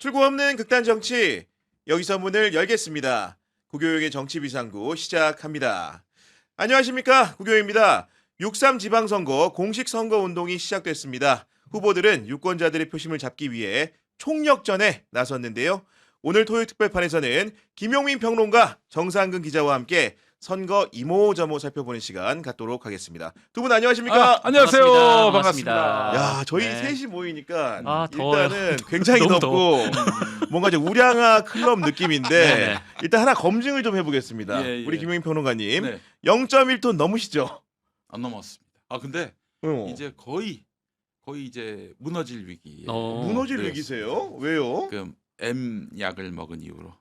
출구 없는 극단 정치, 여기서 문을 열겠습니다. 구교육의 정치비상구 시작합니다. 안녕하십니까, 구교육입니다. 6.3 지방선거 공식 선거운동이 시작됐습니다. 후보들은 유권자들의 표심을 잡기 위해 총력전에 나섰는데요. 오늘 토요일 특별판에서는 김용민 평론가, 정상근 기자와 함께 선거 이모저모 살펴보는 시간 갖도록 하겠습니다. 두 분 안녕하십니까? 안녕하세요. 반갑습니다. 반갑습니다. 야, 저희 네. 셋이 모이니까 더워요. 일단은 굉장히 너무 덥고 뭔가 좀 우량아 클럽 느낌인데 네네. 일단 하나 검증을 좀 해보겠습니다. 예, 예. 우리 김용민 평론가님, 네, 0.1톤 넘으시죠? 안 넘었습니다. 근데 이제 이제 거의 이제 무너질 위기. 무너질 네. 위기세요? 왜요? 그 M 약을 먹은 이후로.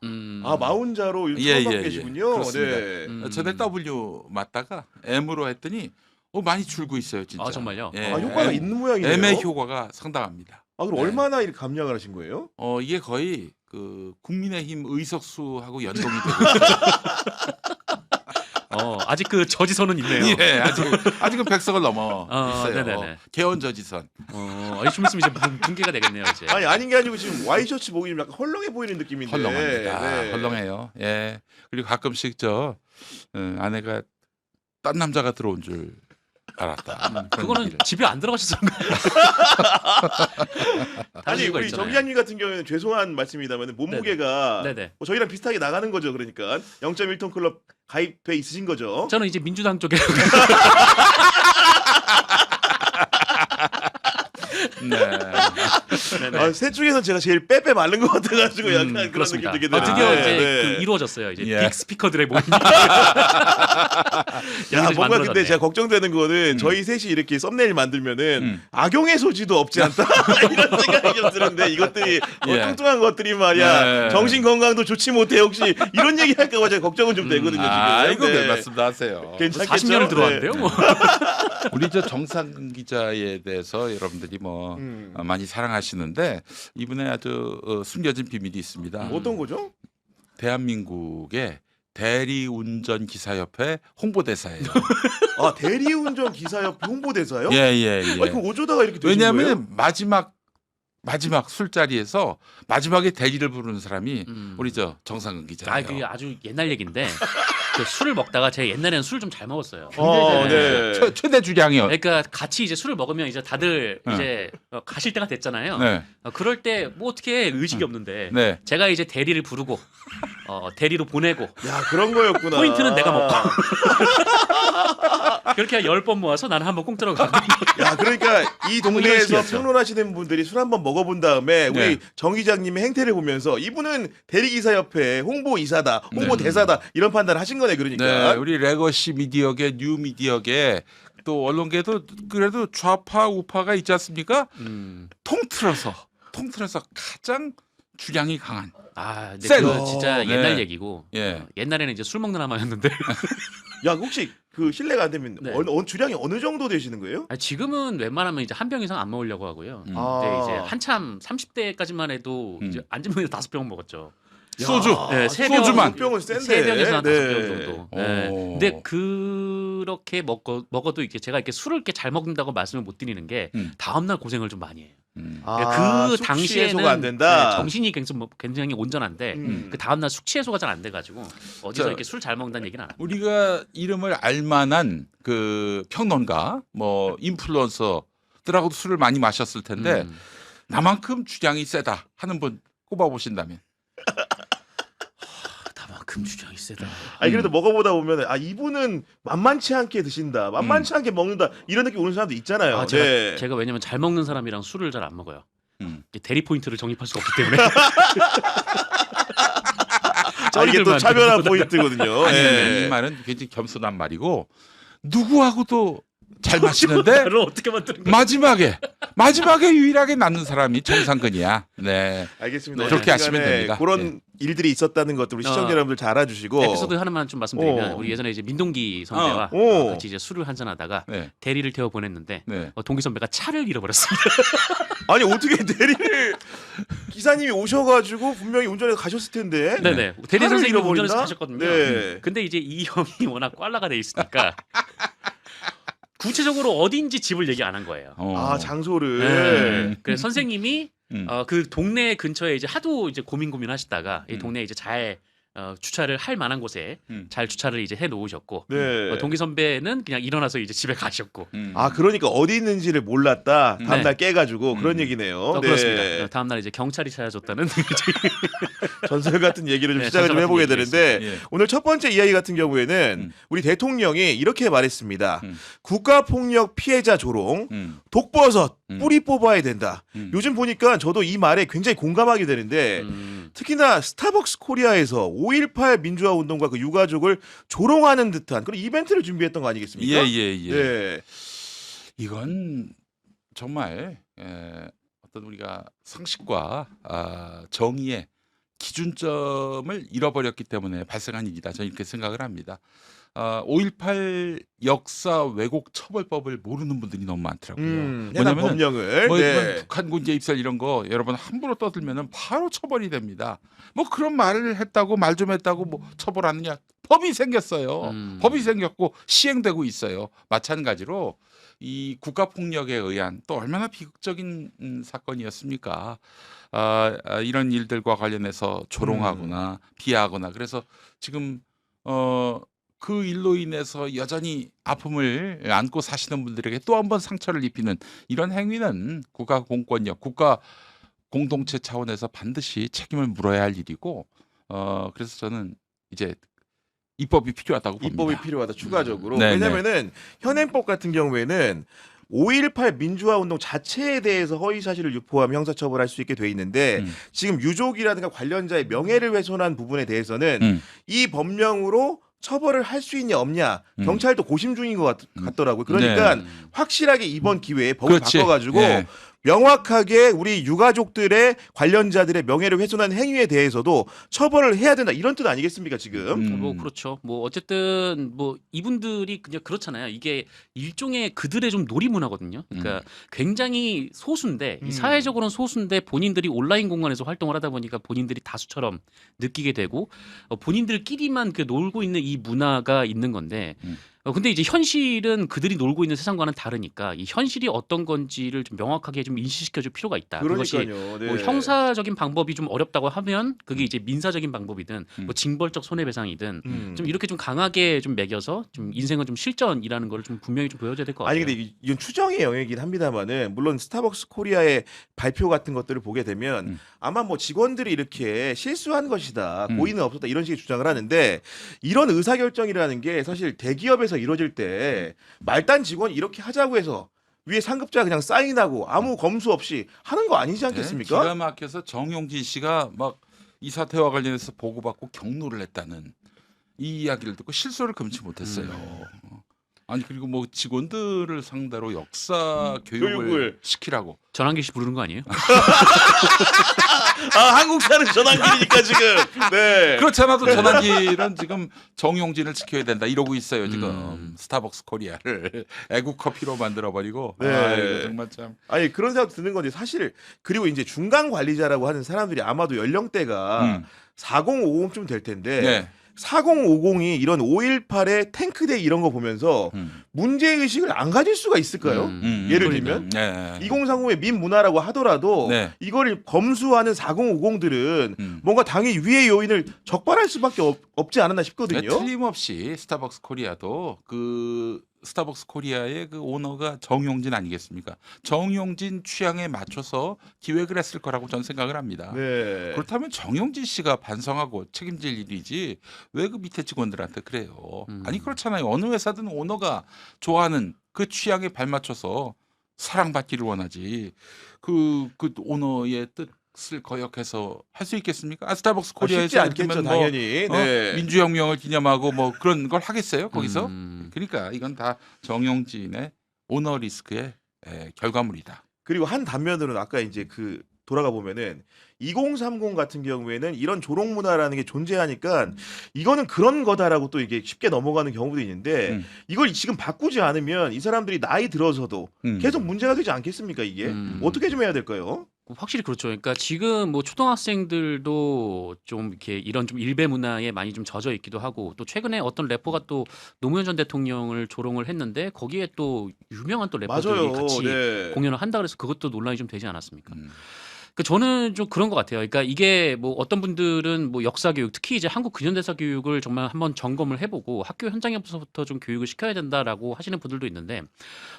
마운자로 예, 처음 예, 계시군요. 그렇습니다. 네. 전에 W 맞다가 M으로 했더니 많이 줄고 있어요, 진짜. 아, 정말요? 예. 효과가 있는 모양이네요. M의 효과가 상당합니다. 그럼 네. 얼마나 이렇게 감량을 하신 거예요? 이게 거의 그 국민의힘 의석수하고 연동이 되고 있어요. 아직 그 저지선은 있네요. 예, 아직은 100석을 넘어 있어요. 네네네. 개헌 저지선. 좀 있으면 이제 붕괴가 되겠네요, 이제. 아닌 게 아니고 지금 와이셔츠 보기 좀 약간 헐렁해 보이는 느낌인데. 헐렁합니다. 네. 헐렁해요. 예. 그리고 가끔씩 아내가 딴 남자가 들어온 줄 알았다. 그런 그거는 얘기를. 집에 안 들어가셔서 그런가요? 아니 이유가 우리 있잖아요. 정 기자님 같은 경우에는 죄송한 말씀입니다만 몸무게가 네네. 저희랑 비슷하게 나가는 거죠. 그러니까 0.1톤 클럽 가입돼 있으신 거죠. 저는 이제 민주당 쪽에 네. 셋 중에서 제가 제일 빼빼 마른 것 같아가지고 약간 그런 그렇습니다. 느낌 들게 되는데. 드디어 네, 이제 그 이루어졌어요. 이제 예. 빅 스피커들의 모임. 야, 뭔가 근데 제가 걱정되는 거는 저희 셋이 이렇게 썸네일 만들면은 악용의 소지도 없지 않다 이런 생각이 좀 드는데 이것들이 예. 뚱뚱한 것들이 말이야 네. 정신 건강도 좋지 못해 혹시 이런 얘기 할까봐 제가 걱정은 좀 되거든요 지금. 이거 네. 별 말씀도 하세요. 괜찮겠죠? 40년을 들어왔는데요. 네. 뭐. 우리 정상근 기자에 대해서 여러분들이 많이 사랑하시는데 이분의 아주 숨겨진 비밀이 있습니다. 어떤 거죠? 대한민국의 대리운전기사협회 홍보대사예요. 대리운전 기사협회 홍보대사요? 예. 아니, 그럼 어쩌다가 이렇게 되신 왜냐하면 거예요? 마지막 술자리에서 마지막에 대리를 부르는 사람이 음. 우리 정상근 기자예요. 그게 아주 옛날 얘기인데 그 술을 먹다가 제가 옛날에는 술 좀 잘 먹었어요. 네. 최대 주량이요. 그러니까 같이 이제 술을 먹으면 이제 다들 네. 이제 가실 때가 됐잖아요. 네. 그럴 때 뭐 어떻게 의식이 없는데 네. 제가 이제 대리를 부르고 대리로 보내고 야 그런 거였구나. 포인트는 내가 먹고 그렇게 10번 모아서 나는 한번 공짜로 가고. 야 그러니까 이 동네에서 식이었죠. 평론하시는 분들이 술 한번 먹어본 다음에 우리 네. 정 기자님의 행태를 보면서 이분은 대리기사협회 홍보이사다, 홍보대사다 이런 판단을 하신 거네 그러니까. 네, 우리 레거시 미디어계, 뉴 미디어계 또 언론계도 그래도 좌파 우파가 있지 않습니까? 통틀어서 가장 주량이 강한. 근데 센. 그거 진짜 네. 옛날 얘기고 예. 옛날에는 이제 술 먹는 아마였는데 야 혹시 그 실례가 안 되면 네. 주량이 어느 정도 되시는 거예요? 지금은 웬만하면 이제 한 병 이상 안 먹으려고 하고요. 근데 이제 한참 30대까지만 해도 이제 앉으면 5병 먹었죠. 소주. 네, 소주만. 병은 센데. 3병에서 한 5병 네. 정도. 네. 오. 근데 그렇게 먹어도 이렇게 제가 이렇게 술을 이렇게 잘 먹는다고 말씀을 못 드리는 게 다음 날 고생을 좀 많이 해요. 그 숙취 당시에는 해소가 안 된다. 네, 정신이 굉장히 온전한데 그 다음 날 숙취 해소가 잘 안 돼가지고 어디서 자, 이렇게 술 잘 먹는다는 얘기는 안 합니다. 우리가 이름을 알만한 그 평론가, 인플루언서들하고도 술을 많이 마셨을 텐데 나만큼 주량이 세다 하는 분 꼽아보신다면. 나만큼 주량이 세다. 아니 그래도 먹어보다 보면 이분은 만만치 않게 드신다, 만만치 않게 먹는다 이런 느낌 오는 사람도 있잖아요. 네. 제가 왜냐면 잘 먹는 사람이랑 술을 잘 안 먹어요. 이게 대리 포인트를 정립할 수가 없기 때문에. 이게 또 차별화 포인트거든요. 아니, 네. 이 말은 굉장히 겸손한 말이고 누구하고도 잘 마시는데 나를 어떻게 만드는 거야? 마지막에 유일하게 남는 사람이 정상근이야. 네. 알겠습니다. 네. 그렇게 하시면 됩니다. 그런 일들이 있었다는 것들 우리 시청자 여러분들 잘 알아주시고. 에피소드 하나만 좀 말씀드리면 어. 우리 예전에 이제 민동기 선배와 어. 같이 이제 술을 한잔 하다가 네. 대리를 태워 보냈는데 네. 동기 선배가 차를 잃어버렸습니다. 아니 어떻게 대리를 기사님이 오셔가지고 분명히 운전해서 가셨을 텐데. 네네. 대리 차를 선생님이 잃어버린다? 운전해서 가셨거든요. 네. 근데 이제 이 형이 워낙 꽐라가 돼 있으니까 구체적으로 어딘지 집을 얘기 안 한 거예요. 아 장소를. 네. 그래서 선생님이 그 동네 근처에 이제 하도 이제 고민하시다가 이 동네에 이제 잘 주차를 할 만한 곳에 잘 주차를 이제 해 놓으셨고 네. 동기 선배는 그냥 일어나서 이제 집에 가셨고. 아 그러니까 어디 있는지를 몰랐다. 다음날 네. 깨가지고 그런 얘기네요. 네. 그렇습니다. 다음 날 이제 경찰이 찾아줬다는 전설 같은 얘기를 좀 네, 시작을 좀 전설 해보게 같은 되는데 예. 오늘 첫 번째 이야기 같은 경우에는 우리 대통령이 이렇게 말했습니다. 국가폭력 피해자 조롱, 독버섯 뿌리 뽑아야 된다. 요즘 보니까 저도 이 말에 굉장히 공감하게 되는데 특히나 스타벅스 코리아에서 5.18 민주화 운동과 그 유가족을 조롱하는 듯한 그런 이벤트를 준비했던 거 아니겠습니까? 예. 네. 이건 정말 어떤 우리가 상식과 정의의 기준점을 잃어버렸기 때문에 발생한 일이다. 저는 이렇게 생각을 합니다. 5.18 역사 왜곡 처벌법을 모르는 분들이 너무 많더라고요. 해당 뭐냐면은 법령을. 뭐 네. 이번 북한 군제 입살 이런 거 여러분 함부로 떠들면은 바로 처벌이 됩니다. 뭐 그런 말을 했다고 말 좀 했다고 뭐 처벌하느냐? 법이 생겼어요. 법이 생겼고 시행되고 있어요. 마찬가지로 이 국가폭력에 의한 또 얼마나 비극적인 사건이었습니까? 이런 일들과 관련해서 조롱하거나 비하하거나 그래서 지금 그 일로 인해서 여전히 아픔을 안고 사시는 분들에게 또 한 번 상처를 입히는 이런 행위는 국가 공권력, 국가 공동체 차원에서 반드시 책임을 물어야 할 일이고 그래서 저는 이제 입법이 필요하다고 봅니다. 입법이 필요하다 추가적으로. 네, 왜냐면은 현행법 같은 경우에는 5.18 민주화 운동 자체에 대해서 허위 사실을 유포하면 형사처벌할 수 있게 돼 있는데 지금 유족이라든가 관련자의 명예를 훼손한 부분에 대해서는 이 법령으로 처벌을 할 수 있냐 없냐 경찰도 고심 중인 것 같더라고요. 그러니까 네. 확실하게 이번 기회에 법을 그렇지. 바꿔가지고 예. 명확하게 우리 유가족들의 관련자들의 명예를 훼손한 행위에 대해서도 처벌을 해야 된다 이런 뜻 아니겠습니까 지금? 뭐 그렇죠. 뭐 어쨌든 뭐 이분들이 그냥 그렇잖아요. 이게 일종의 그들의 좀 놀이 문화거든요. 그러니까 굉장히 소수인데 이 사회적으로는 소수인데 본인들이 온라인 공간에서 활동을 하다 보니까 본인들이 다수처럼 느끼게 되고 본인들끼리만 그 놀고 있는 이 문화가 있는 건데 근데 이제 현실은 그들이 놀고 있는 세상과는 다르니까 이 현실이 어떤 건지를 좀 명확하게 좀 인식시켜줄 필요가 있다. 그것이 그러니까요. 네. 뭐 형사적인 방법이 좀 어렵다고 하면 그게 이제 민사적인 방법이든 뭐 징벌적 손해배상이든 좀 이렇게 좀 강하게 좀 매겨서 좀 인생은 좀 실전이라는 걸 좀 분명히 좀 보여줘야 될 것 같아요. 아니 근데 이건 추정의 영역이긴 합니다만은 물론 스타벅스 코리아의 발표 같은 것들을 보게 되면 아마 뭐 직원들이 이렇게 실수한 것이다 고의는 없었다 이런 식의 주장을 하는데 이런 의사결정이라는 게 사실 대기업에서 이루어질 때 말단 직원이 이렇게 하자고 해서 위에 상급자 그냥 사인하고 아무 검수 없이 하는 거 아니지 않겠습니까? 기가 막혀서 정용진 씨가 막 이 사태와 관련해서 보고받고 경로를 했다는 이 이야기를 듣고 실소를 금치 못했어요. 아니 그리고 뭐 직원들을 상대로 역사 교육을 시키라고. 전환기 씨 부르는 거 아니에요? 아 한국 사는 전환길이니까 지금. 네. 그렇지 않아도 전환기는 지금 정용진을 지켜야 된다 이러고 있어요 지금 스타벅스 코리아를 애국 커피로 만들어버리고. 네. 아이고, 정말 참. 아니 그런 생각 드는 건데 사실 그리고 이제 중간 관리자라고 하는 사람들이 아마도 연령대가 4050쯤 될 텐데 네. 4050이 이런 5.18의 탱크데이 이런 거 보면서 문제의식을 안 가질 수가 있을까요? 예를 들면 네. 2030의 민문화라고 하더라도 네. 이걸 검수하는 4050들은 뭔가 당의 위의 요인을 적발할 수밖에 없지 않았나 싶거든요. 네, 틀림없이 스타벅스 코리아도 그 스타벅스 코리아의 그 오너가 정용진 아니겠습니까? 정용진 취향에 맞춰서 기획을 했을 거라고 저는 생각을 합니다. 네. 그렇다면 정용진 씨가 반성하고 책임질 일이지 왜 그 밑에 직원들한테 그래요? 아니 그렇잖아요. 어느 회사든 오너가 좋아하는 그 취향에 발맞춰서 사랑받기를 원하지. 그 오너의 뜻을 거역해서 할 수 있겠습니까? 스타벅스 코리아에서 쉽지 않겠죠, 이렇게 당연히. 네. 민주혁명을 기념하고 뭐 그런 걸 하겠어요 거기서? 그러니까 이건 다 정용진의 오너 리스크의 결과물이다. 그리고 한 단면으로는 아까 이제 그 돌아가 보면은 2030 같은 경우에는 이런 조롱 문화라는 게 존재하니까 이거는 그런 거다라고 또 이게 쉽게 넘어가는 경우도 있는데 이걸 지금 바꾸지 않으면 이 사람들이 나이 들어서도 계속 문제가 되지 않겠습니까 이게? 어떻게 좀 해야 될까요? 확실히 그렇죠. 그러니까 지금 뭐 초등학생들도 좀 이렇게 이런 좀 일배 문화에 많이 좀 젖어 있기도 하고 또 최근에 어떤 래퍼가 또 노무현 전 대통령을 조롱을 했는데 거기에 또 유명한 또 래퍼들이 맞아요. 같이 네. 공연을 한다 그래서 그것도 논란이 좀 되지 않았습니까? 음. 그 저는 좀 그런 것 같아요. 그러니까 이게 뭐 어떤 분들은 뭐 역사 교육, 특히 이제 한국 근현대사 교육을 정말 한번 점검을 해보고 학교 현장에서부터 좀 교육을 시켜야 된다라고 하시는 분들도 있는데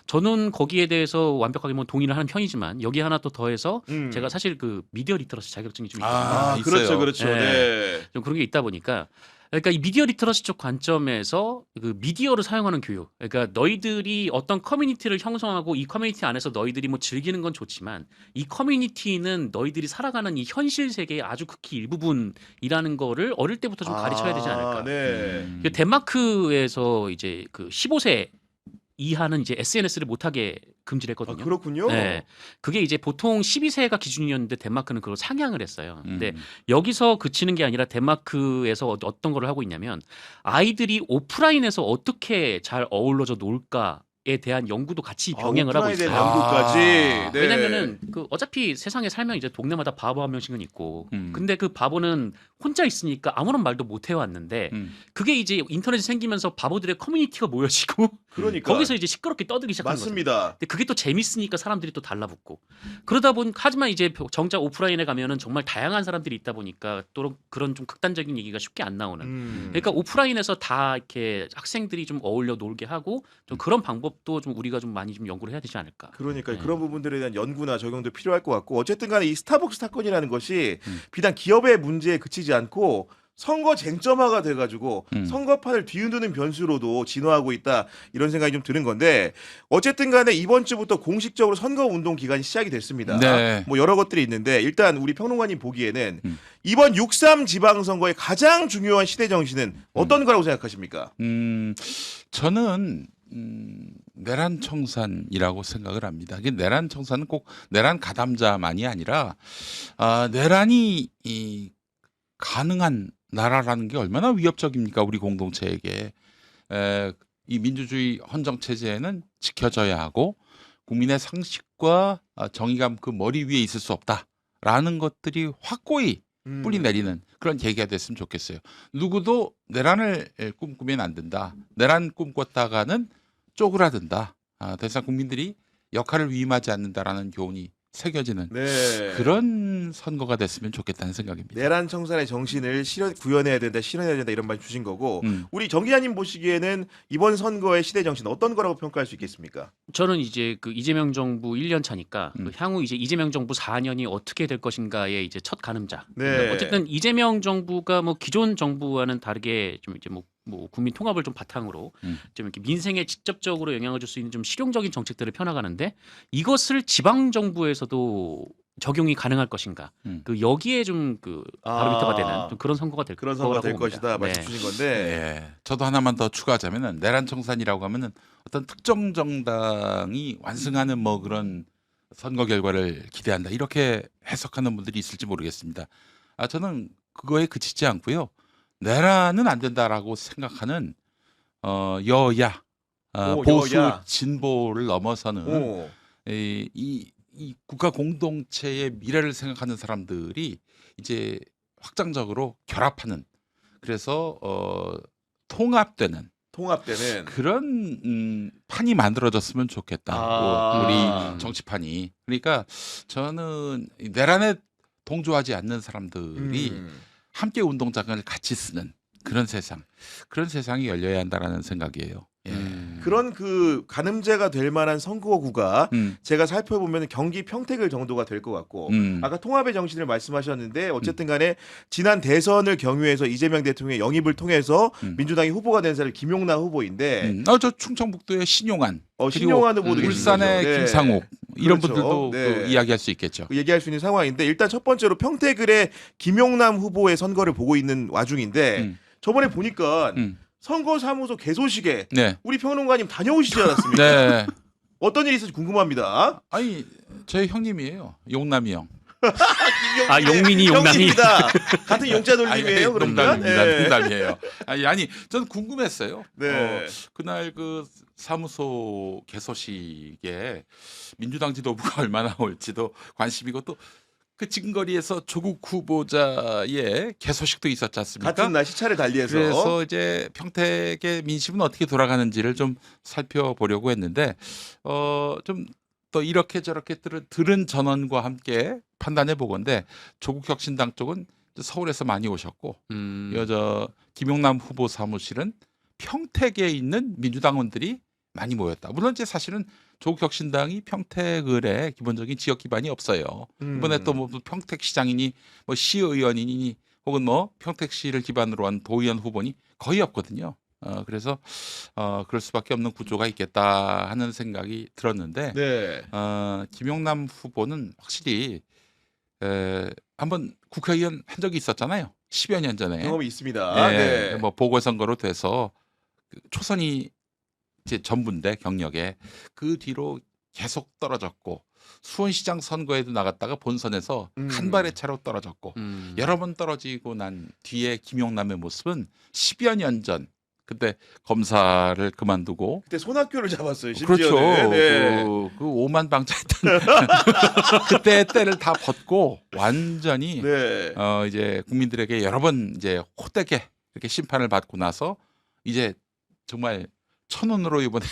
저는 거기에 대해서 완벽하게 뭐 동의를 하는 편이지만 여기 하나 또 더해서 제가 사실 그 미디어 리터러시 자격증이 좀 있거든요. 아, 있어요. 그렇죠, 그렇죠. 네. 네. 좀 그런 게 있다 보니까 그러니까 이 미디어 리터러시 쪽 관점에서 그 미디어를 사용하는 교육. 그러니까 너희들이 어떤 커뮤니티를 형성하고 이 커뮤니티 안에서 너희들이 뭐 즐기는 건 좋지만 이 커뮤니티는 너희들이 살아가는 이 현실 세계의 아주 극히 일부분이라는 거를 어릴 때부터 좀 가르쳐야 되지 않을까. 네. 그 덴마크에서 이제 그 15세 이하는 이제 SNS를 못하게 금지를 아, 했거든요. 그렇군요. 네, 그게 이제 보통 12세가 기준이었는데 덴마크는 그걸 상향을 했어요. 근데 음. 여기서 그치는 게 아니라 덴마크에서 어떤 거를 하고 있냐면 아이들이 오프라인에서 어떻게 잘 어울러져 놀까에 대한 연구도 같이 병행을 하고 오프라인에 대한 있어요. 연구까지. 아. 네. 왜냐면은 그 어차피 세상에 살면 이제 동네마다 바보 한 명씩은 있고 근데 그 바보는 혼자 있으니까 아무런 말도 못 해왔는데 그게 이제 인터넷이 생기면서 바보들의 커뮤니티가 모여지고 그러니까 거기서 이제 시끄럽게 떠들기 시작하는 거죠. 맞습니다. 근데 그게 또 재밌으니까 사람들이 또 달라붙고 그러다 보니 하지만 이제 정작 오프라인에 가면은 정말 다양한 사람들이 있다 보니까 또 그런 좀 극단적인 얘기가 쉽게 안 나오는. 그러니까 오프라인에서 다 이렇게 학생들이 좀 어울려 놀게 하고 좀 그런 방법도 좀 우리가 좀 많이 좀 연구를 해야 되지 않을까. 그러니까 네. 그런 부분들에 대한 연구나 적용도 필요할 것 같고 어쨌든 간에 이 스타벅스 사건이라는 것이 비단 기업의 문제에 그치지 않고 선거 쟁점화가 돼가지고 선거판을 뒤흔드는 변수로도 진화하고 있다 이런 생각이 좀 드는 건데 어쨌든 간에 이번 주부터 공식적으로 선거운동 기간이 시작이 됐습니다. 네. 뭐 여러 것들이 있는데 일단 우리 평론가님 보기에는 이번 6.3 지방선거의 가장 중요한 시대 정신은 어떤 거라고 생각하십니까? 저는 내란 청산이라고 생각을 합니다. 이게 내란 청산은 꼭 내란 가담자만이 아니라 내란이 가능한 나라라는 게 얼마나 위협적입니까? 우리 공동체에게. 이 민주주의 헌정 체제에는 지켜져야 하고 국민의 상식과 정의감 그 머리 위에 있을 수 없다라는 것들이 확고히 뿌리 내리는 그런 계기가 됐으면 좋겠어요. 누구도 내란을 꿈꾸면 안 된다. 내란 꿈꿨다가는 쪼그라든다. 더 이상 국민들이 역할을 위임하지 않는다라는 교훈이 새겨지는 네. 그런 선거가 됐으면 좋겠다는 생각입니다. 내란 청산의 정신을 구현해야 된다, 실현해야 된다 이런 말 주신 거고 우리 정 기자님 보시기에는 이번 선거의 시대 정신 어떤 거라고 평가할 수 있겠습니까? 저는 이제 그 이재명 정부 1년 차니까 그 향후 이제 이재명 정부 4년이 어떻게 될 것인가의 이제 첫 가늠자. 네. 그러니까 어쨌든 이재명 정부가 뭐 기존 정부와는 다르게 좀 이제 뭐 국민 통합을 좀 바탕으로 좀 이렇게 민생에 직접적으로 영향을 줄 수 있는 좀 실용적인 정책들을 펴나가는데 이것을 지방 정부에서도 적용이 가능할 것인가? 그 여기에 좀 그 바로미터가 되는 좀 그런 선거가 될 그런 선거가 될 거라고 봅니다. 것이다 말씀 네. 주신 건데 네. 저도 하나만 더 추가하자면은 내란 청산이라고 하면은 어떤 특정 정당이 완승하는 뭐 그런 선거 결과를 기대한다 이렇게 해석하는 분들이 있을지 모르겠습니다. 저는 그거에 그치지 않고요. 내란은 안 된다라고 생각하는 여야 보수 여야. 진보를 넘어서는 오. 이 국가 공동체의 미래를 생각하는 사람들이 이제 확장적으로 결합하는 그래서 통합되는 그런 판이 만들어졌으면 좋겠다. 우리 정치판이. 그러니까 저는 내란에 동조하지 않는 사람들이 함께 운동장을 같이 쓰는 그런 세상이 열려야 한다라는 생각이에요. 예. 그런 그 가늠제가 될 만한 선거구가 제가 살펴보면 경기 평택을 정도가 될 것 같고 아까 통합의 정신을 말씀하셨는데 어쨌든 간에 지난 대선을 경유해서 이재명 대통령의 영입을 통해서 민주당이 후보가 된 사람이 김용남 후보인데 저 충청북도의 신용환 신용환 후보도 울산의 계신 거죠. 김상욱 이런 그렇죠. 분들도 네. 그 이야기할 수 있겠죠. 얘기할 수 있는 상황인데 일단 첫 번째로 평택을의 김용남 후보의 선거를 보고 있는 와중인데 저번에 보니까 선거사무소 개소식에 네. 우리 평론가님 다녀오시지 않았습니까? 네. 어떤 일이 있었는지 궁금합니다. 아니 저희 형님이에요. 용남이 형. 용민이 용남이. 형님입니다. 같은 용자 돌림이에요. 그러니까. 농담입니다. 농담이에요. 아니 저는 궁금했어요. 네. 그날 그 사무소 개소식에 민주당 지도부가 얼마나 올지도 관심이고 또 그 직근거리에서 조국 후보자의 개소식도 있었지 않습니까? 같은 날 시차를 달리해서 그래서 이제 평택의 민심은 어떻게 돌아가는지를 좀 살펴보려고 했는데 좀 또 이렇게 저렇게 들은 전언과 함께 판단해 보건데 조국 혁신당 쪽은 서울에서 많이 오셨고 여자 김용남 후보 사무실은 평택에 있는 민주당 의원들이 많이 모였다. 물론 이제 사실은 조국 혁신당이 평택을에 기본적인 지역 기반이 없어요. 이번에 또 뭐 평택시장이니 뭐 시의원이니 혹은 뭐 평택시를 기반으로 한 도의원 후보니 거의 없거든요. 그래서 그럴 수밖에 없는 구조가 있겠다 하는 생각이 들었는데 네. 김용남 후보는 확실히 한번 국회의원 한 적이 있었잖아요. 10여 년 전에. 경험이 있습니다. 예, 네. 뭐 보궐선거로 돼서 그 초선이 이제 전부인데 경력에 그 뒤로 계속 떨어졌고 수원시장 선거에도 나갔다가 본선에서 간발의 차로 떨어졌고 여러 번 떨어지고 난 뒤에 김용남의 모습은 10여 년 전 그때 검사를 그만두고 그때 손학규를 잡았어요. 심지어는. 그렇죠. 네. 그 오만 방자했던 그때 때를 다 벗고 완전히 네. 이제 국민들에게 여러 번 이제 호되게 이렇게 심판을 받고 나서 이제 정말 천운으로 이번에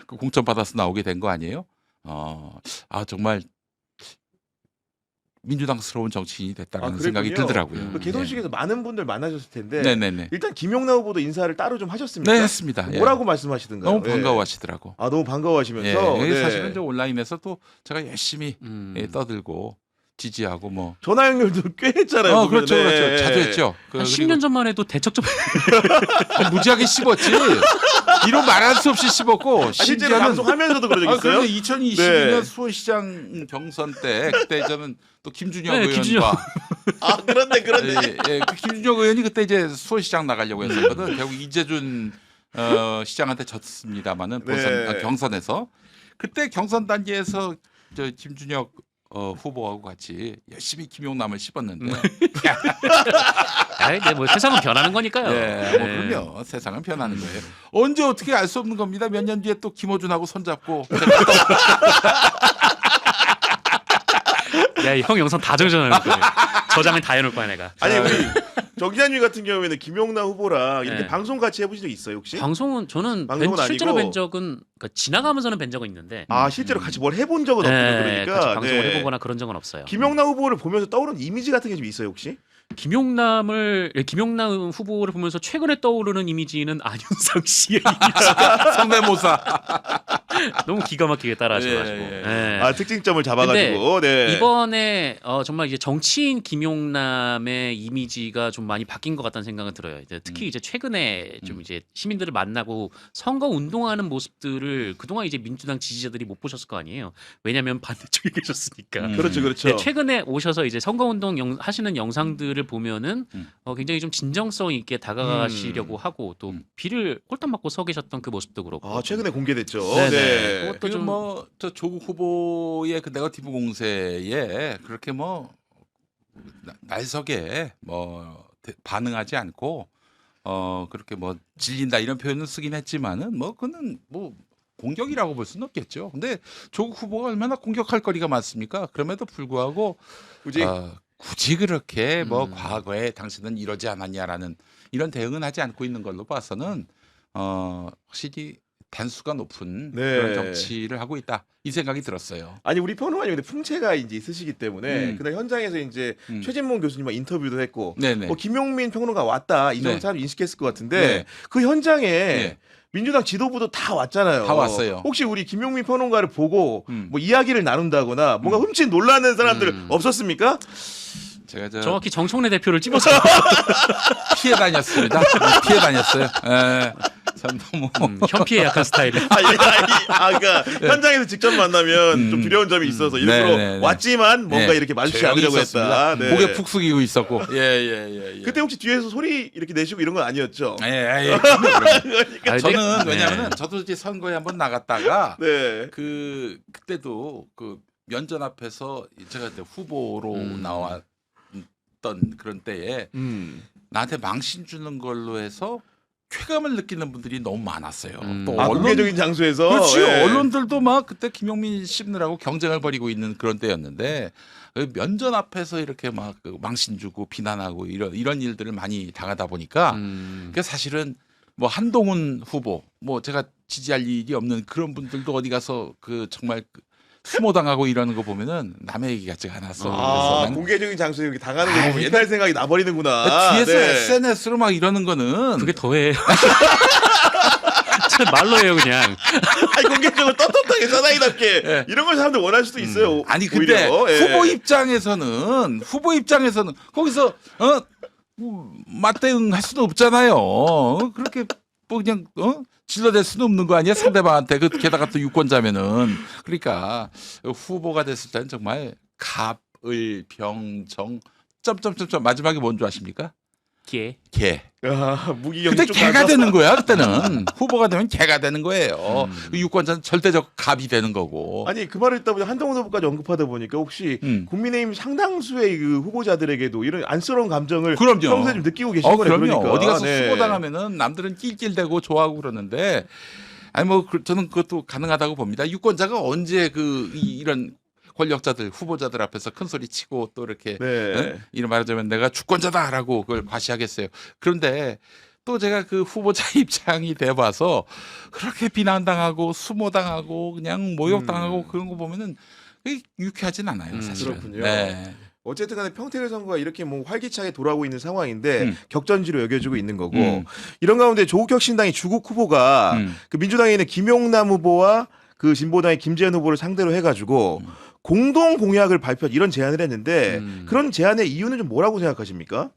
그 공천 받아서 나오게 된 거 아니에요? 정말 민주당스러운 정치인이 됐다라는 생각이 그랬군요. 들더라고요. 그 개소식에서 많은 분들 만나셨을 텐데 네네네. 일단 김용남 후보도 인사를 따로 좀 하셨습니까? 네, 했습니다. 예. 뭐라고 말씀하시던가요? 너무 예. 반가워하시더라고. 너무 예, 반가워하시면서 예, 네. 사실은 저 온라인에서 또 제가 열심히 떠들고 지지하고 뭐. 전화 연결도 꽤 했잖아요. 그렇죠, 보면은. 그렇죠. 네. 자주 했죠. 한 10년 전만 해도 대척점 무지하게 씹었지. 이로 말할 수 없이 씹었고. 실제로 방송하면서도 그런 적 있어요? 그런데 2022년 네. 수원시장 경선 때 그때 저는 또 김준혁 네, 의원과 김준혁. 그런데 그 김준혁 의원이 그때 이제 수원시장 나가려고 했었거든. 결국 이재준 시장한테 졌습니다만은 네. 경선에서 그때 경선 단계에서 저 김준혁 후보하고 같이 열심히 김용남을 씹었는데. 뭐 세상은 변하는 거니까요. 예, 뭐 그럼요. 세상은 변하는 거예요. 언제 어떻게 알 수 없는 겁니다. 몇 년 뒤에 또 김어준하고 손잡고. 야, 형 영상 다 정전해놓을 거야. 저장을 다 해놓을 거야 내가. 아니 우리 정 기자님 같은 경우에는 김용남 후보랑 이렇게 네. 방송 같이 해보신 적 있어요 혹시? 방송은 저는 방송은 실제로 아니고. 뵌 적은 그러니까 지나가면서는 뵌 적은 있는데 실제로 같이 뭘 해본 적은 없군요. 네, 그러니까 같이 방송을 네. 해보거나 그런 적은 없어요. 김용남 후보를 보면서 떠오르는 이미지 같은 게 좀 있어요 혹시? 김용남 후보를 보면서 최근에 떠오르는 이미지는 안윤상 씨의 이미지가 성대모사. 너무 기가 막히게 따라하셔가지고. 예, 예. 네. 특징점을 잡아가지고. 네. 이번에 정말 이제 정치인 김용남의 이미지가 좀 많이 바뀐 것 같다는 생각은 들어요. 이제 특히 이제 최근에 좀 이제 시민들을 만나고 선거 운동하는 모습들을 그동안 이제 민주당 지지자들이 못 보셨을 거 아니에요. 왜냐하면 반대쪽에 계셨으니까. 그렇죠, 그렇죠. 네, 최근에 오셔서 이제 선거 운동 하시는 영상들을 보면은 음. 굉장히 좀 진정성 있게 다가가시려고 하고 또 비를 홀딱 맞고 서 계셨던 그 모습도 그렇고. 최근에 공개됐죠. 네네. 네. 그것도 그리고 좀 뭐저 조국 후보의 그 네거티브 공세에 그렇게 뭐 날석에 뭐 반응하지 않고 그렇게 뭐 질린다 이런 표현을 쓰긴 했지만은 뭐 그는 뭐 공격이라고 볼 수는 없겠죠. 근데 조국 후보가 얼마나 공격할 거리가 많습니까? 그럼에도 불구하고 굳이 그렇게 뭐 과거에 당신은 이러지 않았냐라는 이런 대응은 하지 않고 있는 걸로 봐서는 확실히 단수가 높은 네. 그런 정치를 하고 있다 이 생각이 들었어요. 아니 우리 평론가님 근데 풍채가 이제 있으시기 때문에 그날 현장에서 이제 최진봉 교수님과 인터뷰도 했고 네네. 김용민 평론가 왔다 이 정도 네. 사람 인식했을 것 같은데 네. 그 현장에 네. 민주당 지도부도 다 왔잖아요. 다 왔어요. 혹시 우리 김용민 평론가를 보고 음. 뭐 이야기를 나눈다거나 뭔가 훔친 놀라는 사람들 없었습니까? 제가 정확히 정청래 대표를 찝어서 피해 다녔습니다. 피해 다녔어요. 참 너무 현피에 약한 스타일이. 그러니까 현장에서 직접 만나면 좀 두려운 점이 있어서 일부러 네네네. 왔지만 뭔가 네. 이렇게 마주치지 조용히 않으려고 있었습니다. 했다. 네. 고개 푹 숙이고 있었고. 예. 그때 혹시 뒤에서 소리 이렇게 내시고 이런 건 아니었죠? 예. 아, 저는 네. 왜냐하면 저도 이제 선거에 한번 나갔다가 네. 그때도 그 면전 앞에서 제가 이제 후보로 나왔던 그런 때에 나한테 망신 주는 걸로 해서 쾌감을 느끼는 분들이 너무 많았어요. 또 아, 언론 공개적인 장소에서 그렇지 예. 언론들도 막 그때 김용민 씹느라고 경쟁을 벌이고 있는 그런 때였는데 그 면전 앞에서 이렇게 막그 망신 주고 비난하고 이런 일들을 많이 당하다 보니까 그 사실은 뭐 한동훈 후보 뭐 제가 지지할 일이 없는 그런 분들도 어디 가서 그 정말 수모당하고 이러는 거 보면은 남의 얘기 같지가 않았어. 아, 그래서 나는 공개적인 장소에 이렇게 당하는 거 아이, 보면 옛날 생각이 나버리는구나. 뒤에서 네. SNS로 막 이러는 거는 그게 더해. 참 말로 해요 그냥. 아니, 공개적으로 떳떳하게 사나이답게 예. 이런 걸 사람들 원할 수도 있어요. 아니 근데 오히려. 예. 후보 입장에서는 거기서 맞대응 할 수도 없잖아요. 그렇게 뭐 그냥 질러댈 수는 없는 거 아니야 상대방한테 그 게다가 또 유권자면은 그러니까 후보가 됐을 때는 정말 갑을 병정 점점점점 마지막에 뭔 줄 아십니까? 개. 개. 아, 무기경 그때 쪽 개가 가서. 되는 거야 그때는 후보가 되면 개가 되는 거예요. 그 유권자는 절대적 갑이 되는 거고. 아니 그 말을 듣다 보니 한동훈 후보까지 언급하다 보니까 혹시 국민의힘 상당수의 그 후보자들에게도 이런 안쓰러운 감정을 그럼요. 평소에 좀 느끼고 계신 거네요. 그럼요. 그러니까. 어디 가서 네. 수고당하면은 남들은 낄낄대고 좋아하고 그러는데, 아니 뭐 저는 그것도 가능하다고 봅니다. 유권자가 언제 이런 권력자들 후보자들 앞에서 큰 소리 치고 또 이렇게 네. 이런 말하자면 내가 주권자다라고 그걸 과시하겠어요. 그런데 또 제가 그 후보자 입장이 돼봐서 그렇게 비난당하고 수모당하고 그냥 모욕당하고 그런 거 보면은 그게 유쾌하진 않아요, 사실은. 그렇군요. 네. 어쨌든 간에 평택의 선거가 이렇게 뭐 활기차게 돌아오고 있는 상황인데 격전지로 여겨지고 있는 거고 이런 가운데 조국 혁신당의 주국 후보가 그 민주당에 있는 김용남 후보와 그 진보당의 김재현 후보를 상대로 해가지고 공동 공약을 발표 이런 제안을 했는데 그런 제안의 이유는 좀 뭐라고 생각하십니까?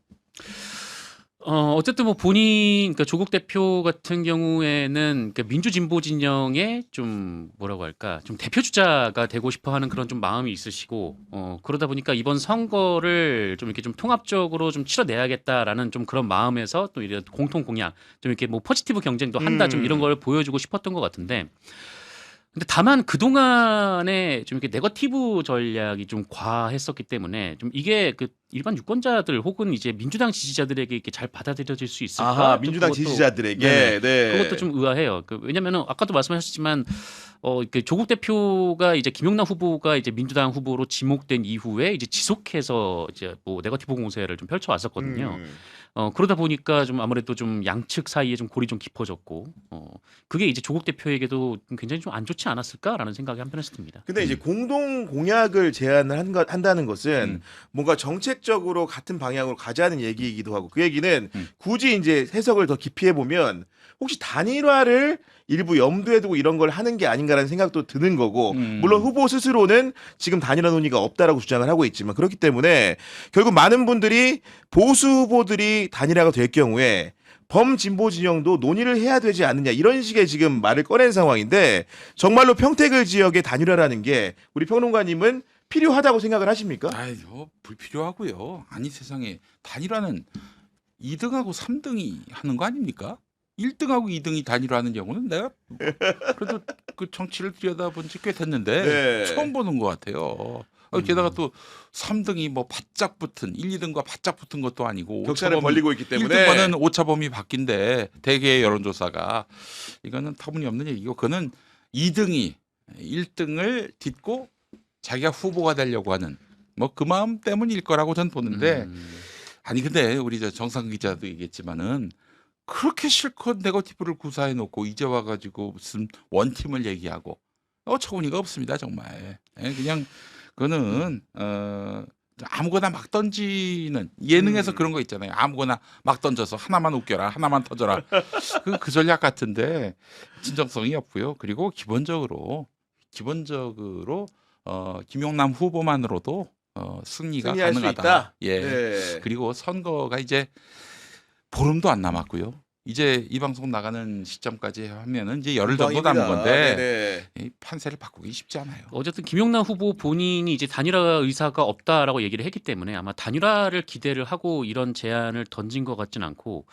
어쨌든 뭐 본인 그러니까 조국 대표 같은 경우에는 그러니까 민주진보 진영의 좀 뭐라고 할까 좀 대표 주자가 되고 싶어하는 그런 좀 마음이 있으시고 그러다 보니까 이번 선거를 좀 이렇게 좀 통합적으로 좀 치러내야겠다라는 좀 그런 마음에서 또 이런 공통 공약 좀 이렇게 뭐 포지티브 경쟁도 한다 좀 이런 걸 보여주고 싶었던 것 같은데. 근데 다만 그동안에 좀 이렇게 네거티브 전략이 좀 과했었기 때문에 좀 이게 그 일반 유권자들 혹은 이제 민주당 지지자들에게 이렇게 잘 받아들여질 수 있을까? 아하, 좀 민주당 그것도- 지지자들에게 네네. 네. 그것도 좀 의아해요. 왜냐면은 아까도 말씀하셨지만 그 조국 대표가 이제 김용남 후보가 이제 민주당 후보로 지목된 이후에 이제 지속해서 이제 뭐 네거티브 공세를 좀 펼쳐왔었거든요. 그러다 보니까 좀 아무래도 좀 양측 사이에 좀 골이 좀 깊어졌고 그게 이제 조국 대표에게도 굉장히 좀 안 좋지 않았을까라는 생각이 한편에서 듭니다. 근데 이제 공동 공약을 제안을 한다는 것은 뭔가 정책적으로 같은 방향으로 가자는 얘기이기도 하고 그 얘기는 굳이 이제 해석을 더 깊이 해보면 혹시 단일화를 일부 염두에 두고 이런 걸 하는 게 아닌가라는 생각도 드는 거고 물론 후보 스스로는 지금 단일화 논의가 없다라고 주장을 하고 있지만 그렇기 때문에 결국 많은 분들이 보수 후보들이 단일화가 될 경우에 범진보 진영도 논의를 해야 되지 않느냐 이런 식의 지금 말을 꺼낸 상황인데 정말로 평택을 지역의 단일화라는 게 우리 평론가님은 필요하다고 생각을 하십니까? 아유, 불필요하고요. 아니 세상에 단일화는 2등하고 3등이 하는 거 아닙니까? 1등하고 2등이 단일화하는 경우는 내가 그래도 그 정치를 들여다본 지 꽤 됐는데 네. 처음 보는 것 같아요. 게다가 또 3등이 뭐 바짝 붙은 1, 2등과 바짝 붙은 것도 아니고 격차를 벌리고 있기 때문에 1등과는 오차범위 바뀐데 대개의 여론조사가 이거는 터무니없는 얘기고 그거는 2등이 1등을 딛고 자기가 후보가 되려고 하는 뭐 그 마음 때문일 거라고 저는 보는데 아니 근데 우리 저 정상 기자도 얘기했지만은 그렇게 실컷 네거티브를 구사해 놓고 이제 와가지고 무슨 원팀을 얘기하고 어처구니가 없습니다 정말. 그냥 그거는 아무거나 막 던지는 예능에서 그런 거 있잖아요. 아무거나 막 던져서 하나만 웃겨라, 하나만 터져라. 그 전략 같은데 진정성이 없고요. 그리고 기본적으로 김용남 후보만으로도 승리가 승리할 수 가능하다. 있다. 예. 네. 그리고 선거가 이제 보름도 안 남았고요. 이제 이 방송 나가는 시점까지 하면은 이제 열흘 정도 남은 건데 이 판세를 바꾸기 쉽지 않아요. 어쨌든 김용남 후보 본인이 이제 단일화 의사가 없다라고 얘기를 했기 때문에 아마 단일화를 기대를 하고 이런 제안을 던진 것 같진 않고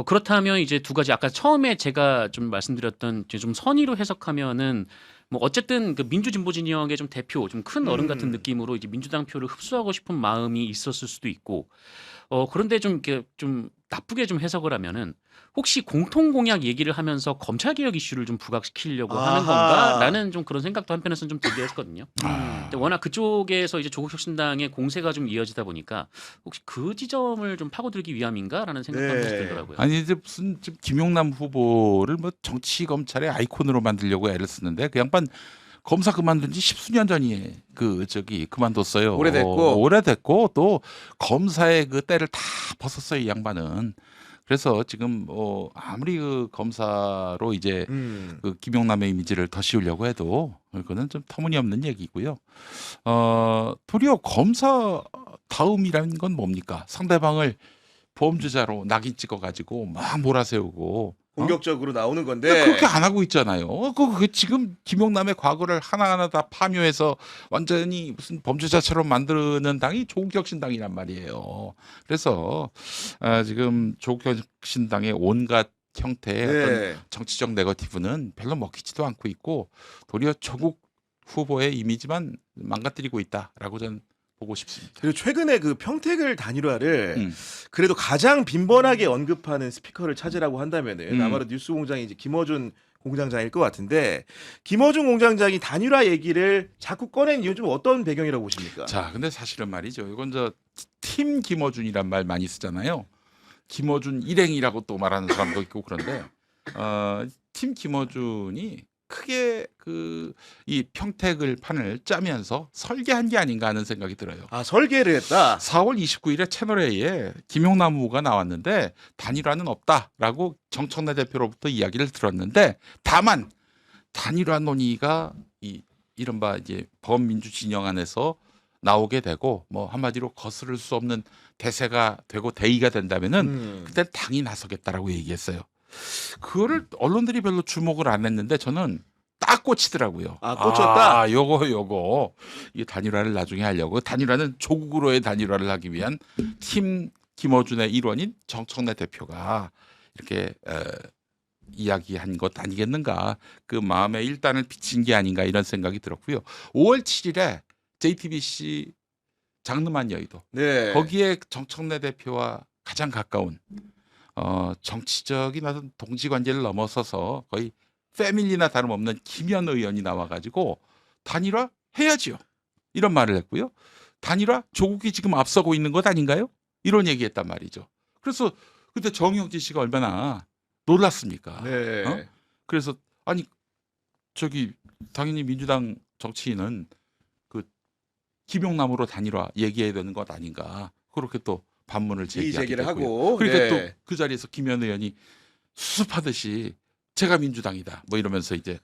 그렇다면 이제 두 가지 아까 처음에 제가 좀 말씀드렸던 이제 좀 선의로 해석하면은 뭐 어쨌든 그 민주진보 진영의 좀 대표 좀 큰 어른 같은 느낌으로 이제 민주당 표를 흡수하고 싶은 마음이 있었을 수도 있고 그런데 좀 이렇게 좀 나쁘게 좀 해석을 하면은 혹시 공통 공약 얘기를 하면서 검찰 개혁 이슈를 좀 부각시키려고 하는 아하. 건가라는 좀 그런 생각도 한편에서는 좀 들게 했거든요. 근데 워낙 그쪽에서 이제 조국혁신당의 공세가 좀 이어지다 보니까 혹시 그 지점을 좀 파고들기 위함인가라는 생각도 네. 한편에서 들더라고요. 아니 이제 무슨 좀 김용남 후보를 뭐 정치 검찰의 아이콘으로 만들려고 애를 쓰는데 그 양반 검사 그만둔 지 십수년 전이 그만뒀어요. 오래됐고 또 검사의 그 때를 다 벗었어요, 이 양반은. 그래서 지금 아무리 그 검사로 이제 그 김용남의 이미지를 더 씌우려고 해도 그거는 좀 터무니없는 얘기고요. 도리어 검사 다음이라는 건 뭡니까? 상대방을 보험주자로 낙인 찍어가지고 막 몰아세우고 공격적으로 나오는 근데 건데 그렇게 안 하고 있잖아요. 그 지금 김용남의 과거를 하나하나 다 파묘해서 완전히 무슨 범죄자처럼 만드는 당이 조국혁신당이란 말이에요. 그래서 지금 조국혁신당의 온갖 형태의 어떤 네. 정치적 네거티브는 별로 먹히지도 않고 있고 도리어 조국 후보의 이미지만 망가뜨리고 있다라고 저는 보고 싶습니다. 그리고 최근에 그 평택을 단일화를 음. 그래도 가장 빈번하게 언급하는 스피커를 찾으라고 한다면은 아마도 뉴스공장이 이제 김어준 공장장일 것 같은데 김어준 공장장이 단일화 얘기를 자꾸 꺼낸 이유는 좀 어떤 배경이라고 보십니까? 자, 근데 사실은 말이죠. 이건 팀 김어준이란 말 많이 쓰잖아요. 김어준 일행이라고 또 말하는 사람도 있고 그런데 팀 김어준이 크게 이 평택을 판을 짜면서 설계한 게 아닌가 하는 생각이 들어요. 아, 설계를 했다. 4월 29일에 채널A에 김용남 후보가 나왔는데 단일화는 없다라고 정청래 대표로부터 이야기를 들었는데 다만 단일화 논의가 이른바 이제 범민주 진영 안에서 나오게 되고 뭐 한마디로 거스를 수 없는 대세가 되고 대의가 된다면은 그때 당이 나서겠다라고 얘기했어요. 그거를 언론들이 별로 주목을 안 했는데 저는 딱 꽂히더라고요. 아, 꽂혔다? 요거 이 단일화를 나중에 하려고 단일화는 조국으로의 단일화를 하기 위한 팀 김어준의 일원인 정청래 대표가 이렇게 이야기한 것 아니겠는가 그 마음에 일단을 비친 게 아닌가 이런 생각이 들었고요. 5월 7일에 JTBC 장르만 여의도 네. 거기에 정청래 대표와 가장 가까운 정치적인 어떤 동지 관계를 넘어서서 거의 패밀리나 다름없는 김현 의원이 나와가지고 단일화 해야지요. 이런 말을 했고요. 단일화 조국이 지금 앞서고 있는 것 아닌가요? 이런 얘기했단 말이죠. 그래서 그때 정영진 씨가 얼마나 놀랐습니까? 네. 그래서 아니 당연히 민주당 정치인은 그 김용남으로 단일화 얘기해야 되는 것 아닌가 그렇게 또 반문을 제기를 제기하고 하고 그러니까 네. 또 그 자리에서 김현 의원이 수습하듯이 제가 민주당이다 뭐 이러면서 이제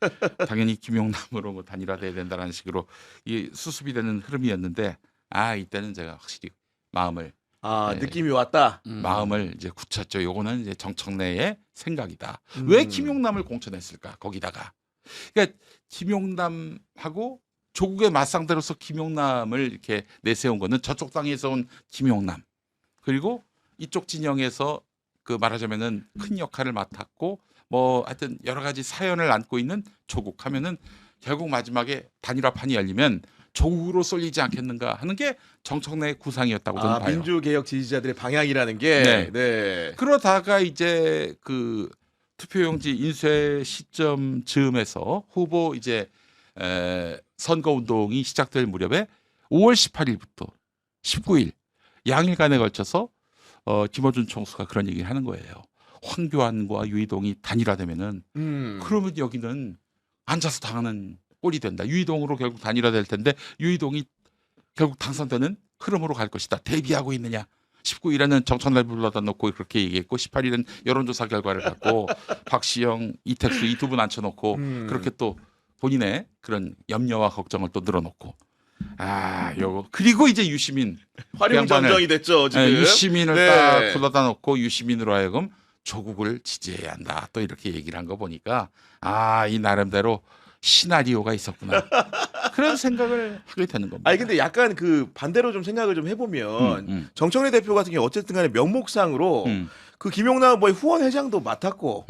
당연히 김용남으로 뭐 단일화돼야 된다는 식으로 이 수습이 되는 흐름이었는데 이때는 제가 확실히 마음을 네. 느낌이 왔다. 마음을 이제 굳혔죠. 요거는 이제 정청래의 생각이다. 왜 김용남을 공천했을까? 거기다가 그러니까 김용남하고 조국의 맞상대로서 김용남을 이렇게 내세운 거는 저쪽 당에서 온 김용남 그리고 이쪽 진영에서 그 말하자면은 큰 역할을 맡았고 뭐 하여튼 여러 가지 사연을 안고 있는 조국 하면은 결국 마지막에 단일화판이 열리면 조국으로 쏠리지 않겠는가 하는 게 정청래의 구상이었다고 저는 봐요. 민주개혁 지지자들의 방향이라는 게. 네. 그러다가 이제 그 투표용지 인쇄 시점 즈음에서 후보 이제 선거운동이 시작될 무렵에 5월 18일부터 19일 양일간에 걸쳐서 김어준 총수가 그런 얘기를 하는 거예요. 황교안과 유이동이 단일화되면은 그러면 여기는 앉아서 당하는 꼴이 된다. 유이동으로 결국 단일화될 텐데 유이동이 결국 당선되는 흐름으로 갈 것이다. 대비하고 있느냐. 19일에는 정청래 불러다 놓고 그렇게 얘기했고 18일은 여론조사 결과를 갖고 박시영, 이택수 이 두 분 앉혀놓고 그렇게 또 본인의 그런 염려와 걱정을 또 늘어놓고 요거 그리고 이제 유시민 활용점정이 됐죠 지금. 유시민을 딱 불러다 놓고 유시민으로 하여금 조국을 지지해야 한다. 또 이렇게 얘기를 한 거 보니까 이 나름대로 시나리오가 있었구나. 그런 생각을 하게 되는 겁니다. 아니 근데 약간 그 반대로 좀 생각을 좀 해보면 정청래 대표 같은 경우 어쨌든 간에 명목상으로 그 김용남 후보의 후원 회장도 맡았고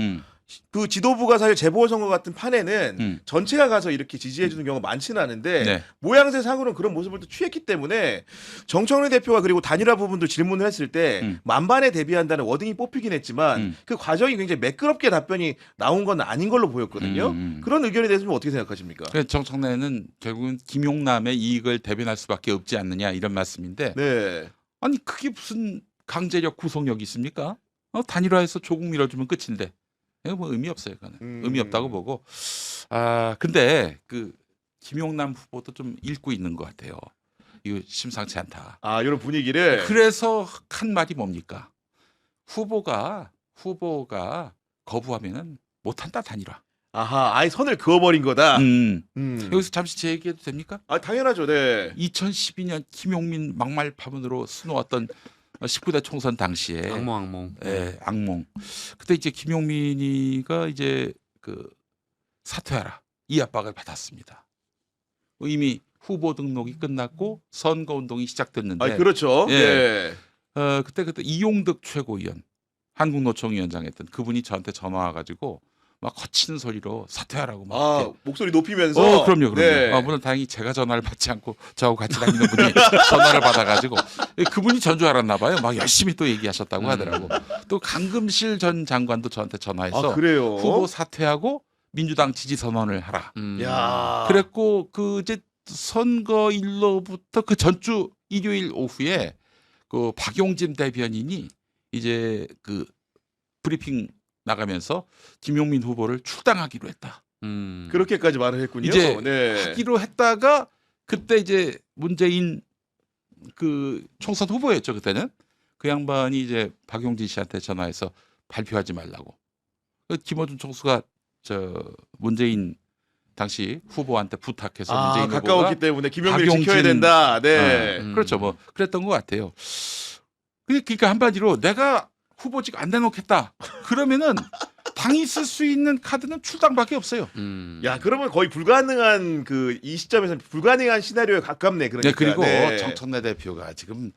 그 지도부가 사실 재보궐선거 같은 판에는 음. 전체가 가서 이렇게 지지해주는 경우가 많지는 않은데 네. 모양새상으로는 그런 모습을 또 취했기 때문에 정청래 대표가 그리고 단일화 부분도 질문을 했을 때 만반에 대비한다는 워딩이 뽑히긴 했지만 그 과정이 굉장히 매끄럽게 답변이 나온 건 아닌 걸로 보였거든요. 그런 의견에 대해서 좀 어떻게 생각하십니까? 그래서 정청래는 결국은 김용남의 이익을 대변할 수밖에 없지 않느냐 이런 말씀인데 네. 아니 그게 무슨 강제력 구속력이 있습니까? 단일화해서 조국 밀어주면 끝인데 이거 뭐 의미 없어요. 그거는 의미 없다고 보고 근데 그 김용남 후보도 좀 읽고 있는 것 같아요. 이거 심상치 않다. 아, 이런 분위기를. 그래서 한 말이 뭡니까? 후보가 거부하면은 못한다 단일화. 아하, 아예 선을 그어버린 거다. 여기서 잠시 제 얘기해도 됩니까? 아, 당연하죠. 네. 2012년 김용민 막말 파문으로 수놓았던 19대 총선 당시에 악몽. 예, 악몽. 그때 이제 김용민이가 이제 그 사퇴하라 이 압박을 받았습니다. 이미 후보 등록이 끝났고 선거 운동이 시작됐는데 아, 그렇죠. 예. 네. 그때 이용득 최고위원 한국노총위원장했던 그분이 저한테 전화 와가지고 막 거치는 소리로 사퇴하라고 막 아, 이렇게. 목소리 높이면서. 그럼요. 네. 물론 다행히 제가 전화를 받지 않고 저하고 같이 다니는 분이 전화를 받아가지고 그분이 전 줄 알았나 봐요. 막 열심히 또 얘기하셨다고 하더라고. 또 강금실 전 장관도 저한테 전화해서 아, 그래요? 후보 사퇴하고 민주당 지지 선언을 하라. 야. 그랬고 그 이제 선거일로부터 그 전주 일요일 오후에 그 박용진 대변인이 이제 그 브리핑 나가면서 김용민 후보를 출당하기로 했다. 그렇게까지 말을 했군요. 이제 네. 하기로 했다가 그때 이제 문재인 그 총선 후보였죠 그때는 그 양반이 이제 박용진 씨한테 전화해서 발표하지 말라고. 김어준 총수가 저 문재인 당시 후보한테 부탁해서 문재인 후보가 가까웠기 때문에 김용민을 박용진, 지켜야 된다. 네. 그렇죠. 뭐 그랬던 것 같아요. 그러니까 한마디로 내가 후보직 안 내놓겠다. 그러면은 당이 쓸 수 있는 카드는 출당밖에 없어요. 야, 그러면 거의 불가능한 그 이 시점에서는 불가능한 시나리오에 가깝네. 그러니까. 네, 그리고 네. 정청래 대표가 지금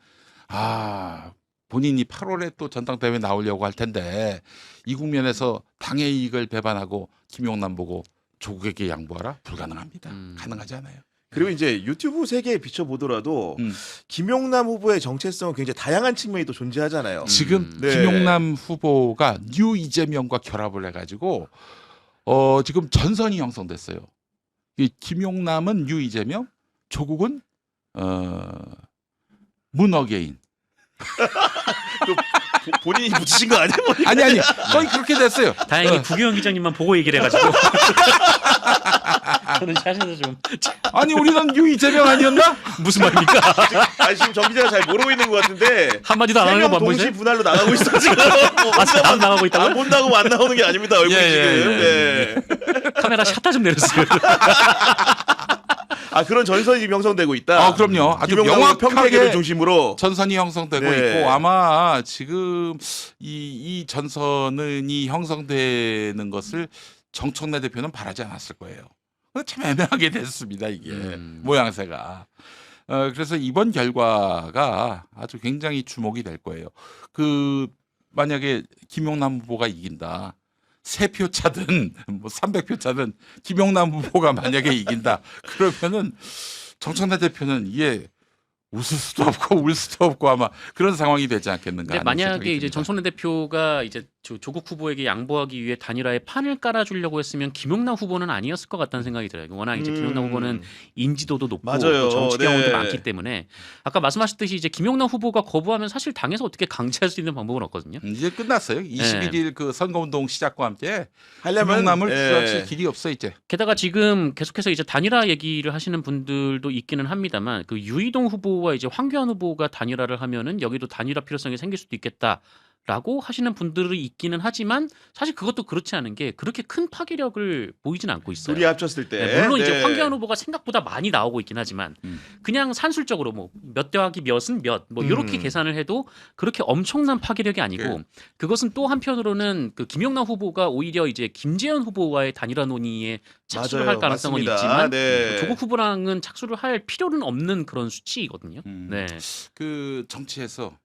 본인이 8월에 또 전당대회 나오려고 할 텐데 이 국면에서 당의 이익을 배반하고 김용남 보고 조국에게 양보하라? 불가능합니다. 가능하지 않아요. 그리고 이제 유튜브 세계에 비춰보더라도 김용남 후보의 정체성은 굉장히 다양한 측면이 또 존재하잖아요. 지금 네. 김용남 후보가 뉴 이재명과 결합을 해가지고 지금 전선이 형성됐어요. 이 김용남은 뉴 이재명, 조국은 문어게인. 본인이 붙이신 거 아니에요? 아니 거의 그렇게 됐어요. 다행히 구규현 기자님만 보고 얘기를 해가지고 저는 사실은 좀 아니 우리는 뉴 이재명 아니었나? 무슨 말입니까? 아니, 지금 정 기자가 잘 모르고 있는 것 같은데 한마디도 안 하는 세명 거안 동시 보이세요? 분할로 나가고 있어 지금. 안 나가고 있다고요? 안 본다고 안 나오는 게 아닙니다. 얼굴이 예, 지금. 예. 네. 카메라 샷다 좀 내렸어요. 아, 그런 전선이 지금 형성되고 있다. 그럼요. 아주 김용남 평택을 명확하게 중심으로. 전선이 형성되고 네. 있고 아마 지금 이 전선이 형성되는 것을 정청래 대표는 바라지 않았을 거예요. 참 애매하게 됐습니다 이게 모양새가. 그래서 이번 결과가 아주 굉장히 주목이 될 거예요. 그 만약에 김용남 후보가 이긴다. 3표 차든 뭐 300표 차든 김용남 후보가 만약에 이긴다. 그러면은 정청래 대표는 이게 웃을 수도 없고 울 수도 없고 아마 그런 상황이 되지 않겠는가. 근데 하는 만약에 생각이 이제 듭니다. 정청래 대표가 이제 조국 후보에게 양보하기 위해 단일화에 판을 깔아주려고 했으면 김용남 후보는 아니었을 것 같다는 생각이 들어요. 워낙 이제 김용남 후보는 인지도도 높고 맞아요. 또 정치 경험도 네. 많기 때문에 아까 말씀하셨듯이 이제 김용남 후보가 거부하면 사실 당에서 어떻게 강제할 수 있는 방법은 없거든요. 이제 끝났어요. 21일 그 선거운동 시작과 함께 하려면 김용남을 예. 주저칠 길이 없어 이제. 게다가 지금 계속해서 이제 단일화 얘기를 하시는 분들도 있기는 합니다만 그 유이동 후보와 이제 황교안 후보가 단일화를 하면은 여기도 단일화 필요성이 생길 수도 있겠다라고 하시는 분들이 있기는 하지만 사실 그것도 그렇지 않은 게 그렇게 큰 파괴력을 보이진 않고 있어요. 둘이 합쳤을 때. 네, 물론 이제 네. 황교안 후보가 생각보다 많이 나오고 있긴 하지만 그냥 산술적으로 뭐 몇 더하기 몇은 몇 뭐 이렇게 계산을 해도 그렇게 엄청난 파괴력이 아니고 그것은 또 한편으로는 그 김용남 후보가 오히려 이제 김재현 후보와의 단일화 논의에 착수를 맞아요. 할 가능성은 맞습니다. 있지만 네. 조국 후보랑은 착수를 할 필요는 없는 그런 수치이거든요. 네. 그 정치에서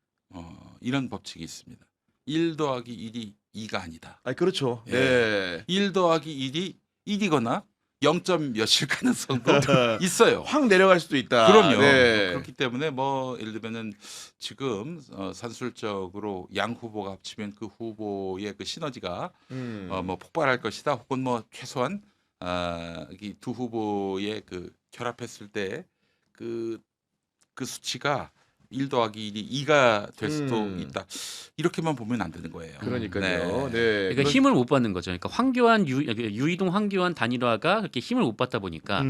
이런 법칙이 있습니다. 1 더하기 1이 2가 아니다. 아, 그렇죠. 예. 네. 1 더하기 1이 1이거나 0. 몇일 가능성도 있어요. 확 내려갈 수도 있다. 그럼요. 네. 그렇기 때문에 뭐 예를 들면은 지금 산술적으로 양 후보가 합치면 그 후보의 그 시너지가 뭐 폭발할 것이다. 혹은 뭐 최소한 이 두 후보의 그 결합했을 때 그 수치가 1 더하기 1이 2가 될 수도 있다. 이렇게만 보면 안 되는 거예요. 그러니까요. 네. 네. 그러니까 힘을 못 받는 거죠. 그러니까 황교안 유이동 황교안 단일화가 그렇게 힘을 못 받다 보니까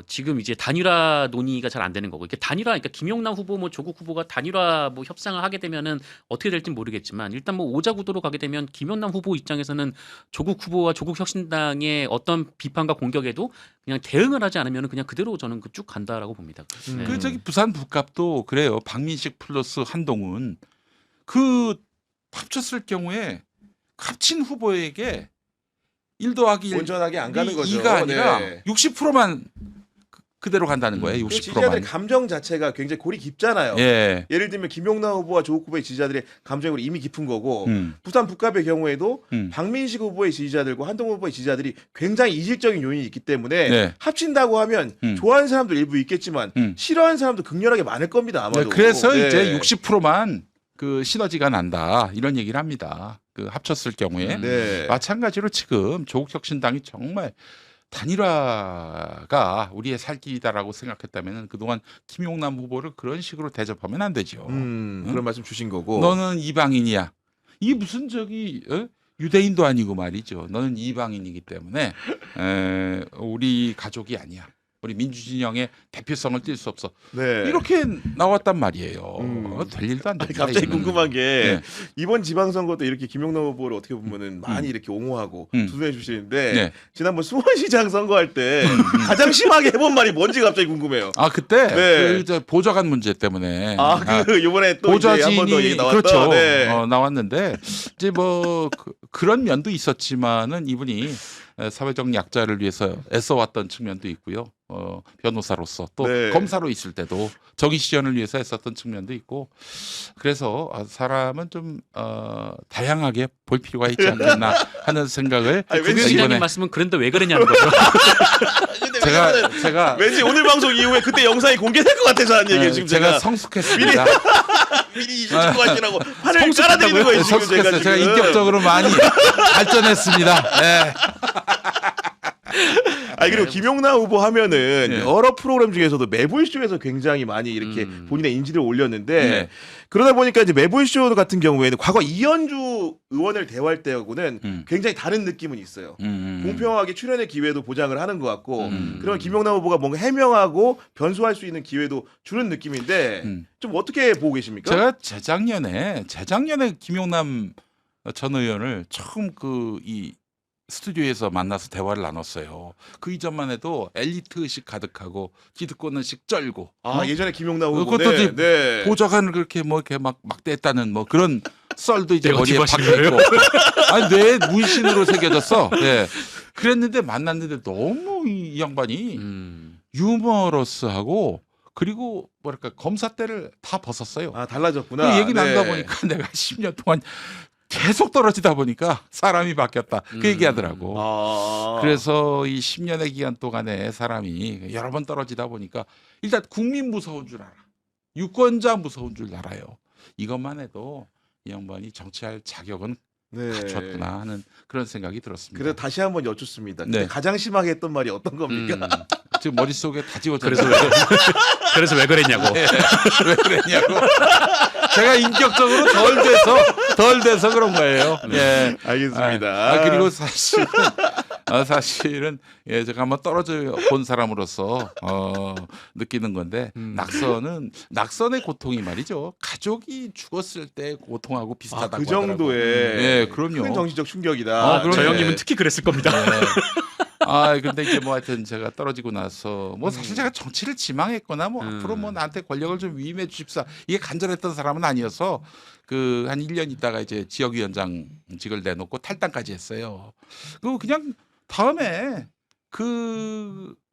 지금 이제 단일화 논의가 잘 안 되는 거고. 이렇게 단일화, 그러니까 김용남 후보, 뭐 조국 후보가 단일화 뭐 협상을 하게 되면은 어떻게 될지 모르겠지만 일단 뭐 오자 구도로 가게 되면 김용남 후보 입장에서는 조국 후보와 조국 혁신당의 어떤 비판과 공격에도 그냥 대응을 하지 않으면 그냥 그대로 저는 쭉 간다라고 봅니다. 네. 그 저기 부산 북갑도 그래요. 박민식 플러스 한동훈 그 합쳤을 경우에 합친 후보에게 1 더하기 1 온전하게 안 가는 거죠. 2가 아니라 네. 60%만 그대로 간다는 거예요. 그 지지자들의 60%만. 감정 자체가 굉장히 골이 깊잖아요. 예. 예를 들면 김용남 후보와 조국 후보의 지지자들의 감정이 이미 깊은 거고 음. 부산 북갑의 경우에도 음. 박민식 후보의 지지자들과 한동훈 후보의 지지자들이 굉장히 이질적인 요인이 있기 때문에 네. 합친다고 하면 좋아하는 사람도 일부 있겠지만 싫어하는 사람도 극렬하게 많을 겁니다. 아마도. 네, 그래서 네. 이제 60%만 그 시너지가 난다 이런 얘기를 합니다. 그 합쳤을 경우에 네. 마찬가지로 지금 조국혁신당이 정말 단일화가 우리의 살 길이다라고 생각했다면 그동안 김용남 후보를 그런 식으로 대접하면 안 되죠. 그런 말씀 주신 거고. 너는 이방인이야. 이 무슨 저기 유대인도 아니고 말이죠. 너는 이방인이기 때문에 우리 가족이 아니야. 우리 민주진영의 대표성을 띌 수 없어. 네. 이렇게 나왔단 말이에요. 될 일도 안 됩니다. 갑자기 이거는. 궁금한 게 네. 이번 지방선거도 이렇게 김용남 후보를 어떻게 보면은 많이 이렇게 옹호하고 두둔해 주시는데 네. 지난번 수원시장 선거할 때 가장 심하게 해본 말이 뭔지 갑자기 궁금해요. 아 그때 네. 그 보좌관 문제 때문에 이번에 또 이제 한 번 더 얘기 보좌진이 나왔던 그렇죠. 네. 나왔는데 이제 뭐 그런 면도 있었지만은 이분이 사회적 약자를 위해서 애써왔던 측면도 있고요. 변호사로서 또 네. 검사로 있을 때도 정의 실현을 위해서 애썼던 측면도 있고 그래서 사람은 좀 다양하게 볼 필요가 있지 않겠나 하는 생각을 아니, 왠지 그 시장님 이번에 말씀은 그런데 왜 그랬냐는 거죠. 근데 왜냐면은 제가 왠지 오늘 방송 이후에 그때 영상이 공개될 것 같아서 하는 얘기예요. 지금 제가 제가 성숙했습니다. 미리 이실 고 하시라고 판을 깔아드리는 거예요. 지금 성숙했어요. 제가 지금. 인격적으로 많이 발전했습니다. 네. 아니 그리고 김용남 후보 하면은 네. 여러 프로그램 중에서도 매부 이슈에서 굉장히 많이 이렇게 본인의 인지를 올렸는데 네. 그러다 보니까 이제 매부 이슈 같은 경우에는 과거 이현주 의원을 대화할 때하고는 굉장히 다른 느낌은 있어요. 공평하게 출연의 기회도 보장을 하는 것 같고 그러면 김용남 후보가 뭔가 해명하고 변수할 수 있는 기회도 주는 느낌인데 좀 어떻게 보고 계십니까? 제가 재작년에 김용남 전 의원을 처음 이 스튜디오에서 만나서 대화를 나눴어요. 그 이전만 해도 엘리트 의식 가득하고 기득권 의식 쩔고 예전에 김용남 후보 그것도 이제 네. 보좌관을 그렇게 뭐 이렇게 막 막대했다는 뭐 그런 썰도 이제 내가 머리에 뒷받침 박혀 있고 아니 뇌에 문신으로 새겨졌어. 네. 그랬는데 만났는데 너무 이 양반이 유머러스하고 그리고 뭐랄까 검사 때를 다 벗었어요. 달라졌구나. 그 얘기 나누다 네. 보니까 내가 10년 동안 계속 떨어지다 보니까 사람이 바뀌었다. 그 얘기하더라고. 그래서 이 10년의 기간 동안에 사람이 여러 번 떨어지다 보니까 일단 국민 무서운 줄 알아. 유권자 무서운 줄 알아요. 이것만 해도 이 양반이 정치할 자격은 네. 갖췄구나 하는 그런 생각이 들었습니다. 그래서 다시 한번 여쭙습니다. 근데 네. 가장 심하게 했던 말이 어떤 겁니까? 지금 머릿속에 다 지워져. 그래서 왜 그랬냐고. 네. 왜 그랬냐고. 제가 인격적으로 덜 돼서 그런 거예요. 네. 알겠습니다. 그리고 사실은 제가 한번 떨어져 본 사람으로서 느끼는 건데 낙선의 고통이 말이죠. 가족이 죽었을 때 고통하고 비슷하다고 그 정도의 네, 그럼요. 큰 정신적 충격이다. 그럼요. 저 형님은 특히 그랬을 겁니다. 네. 근데 이제 뭐 하여튼 제가 떨어지고 나서 뭐 사실 제가 정치를 지망했거나 뭐 앞으로 뭐 나한테 권력을 좀 위임해 주십사 이게 간절했던 사람은 아니어서 그 한 1년 있다가 이제 지역위원장직을 내놓고 탈당까지 했어요. 그리고 그냥 다음에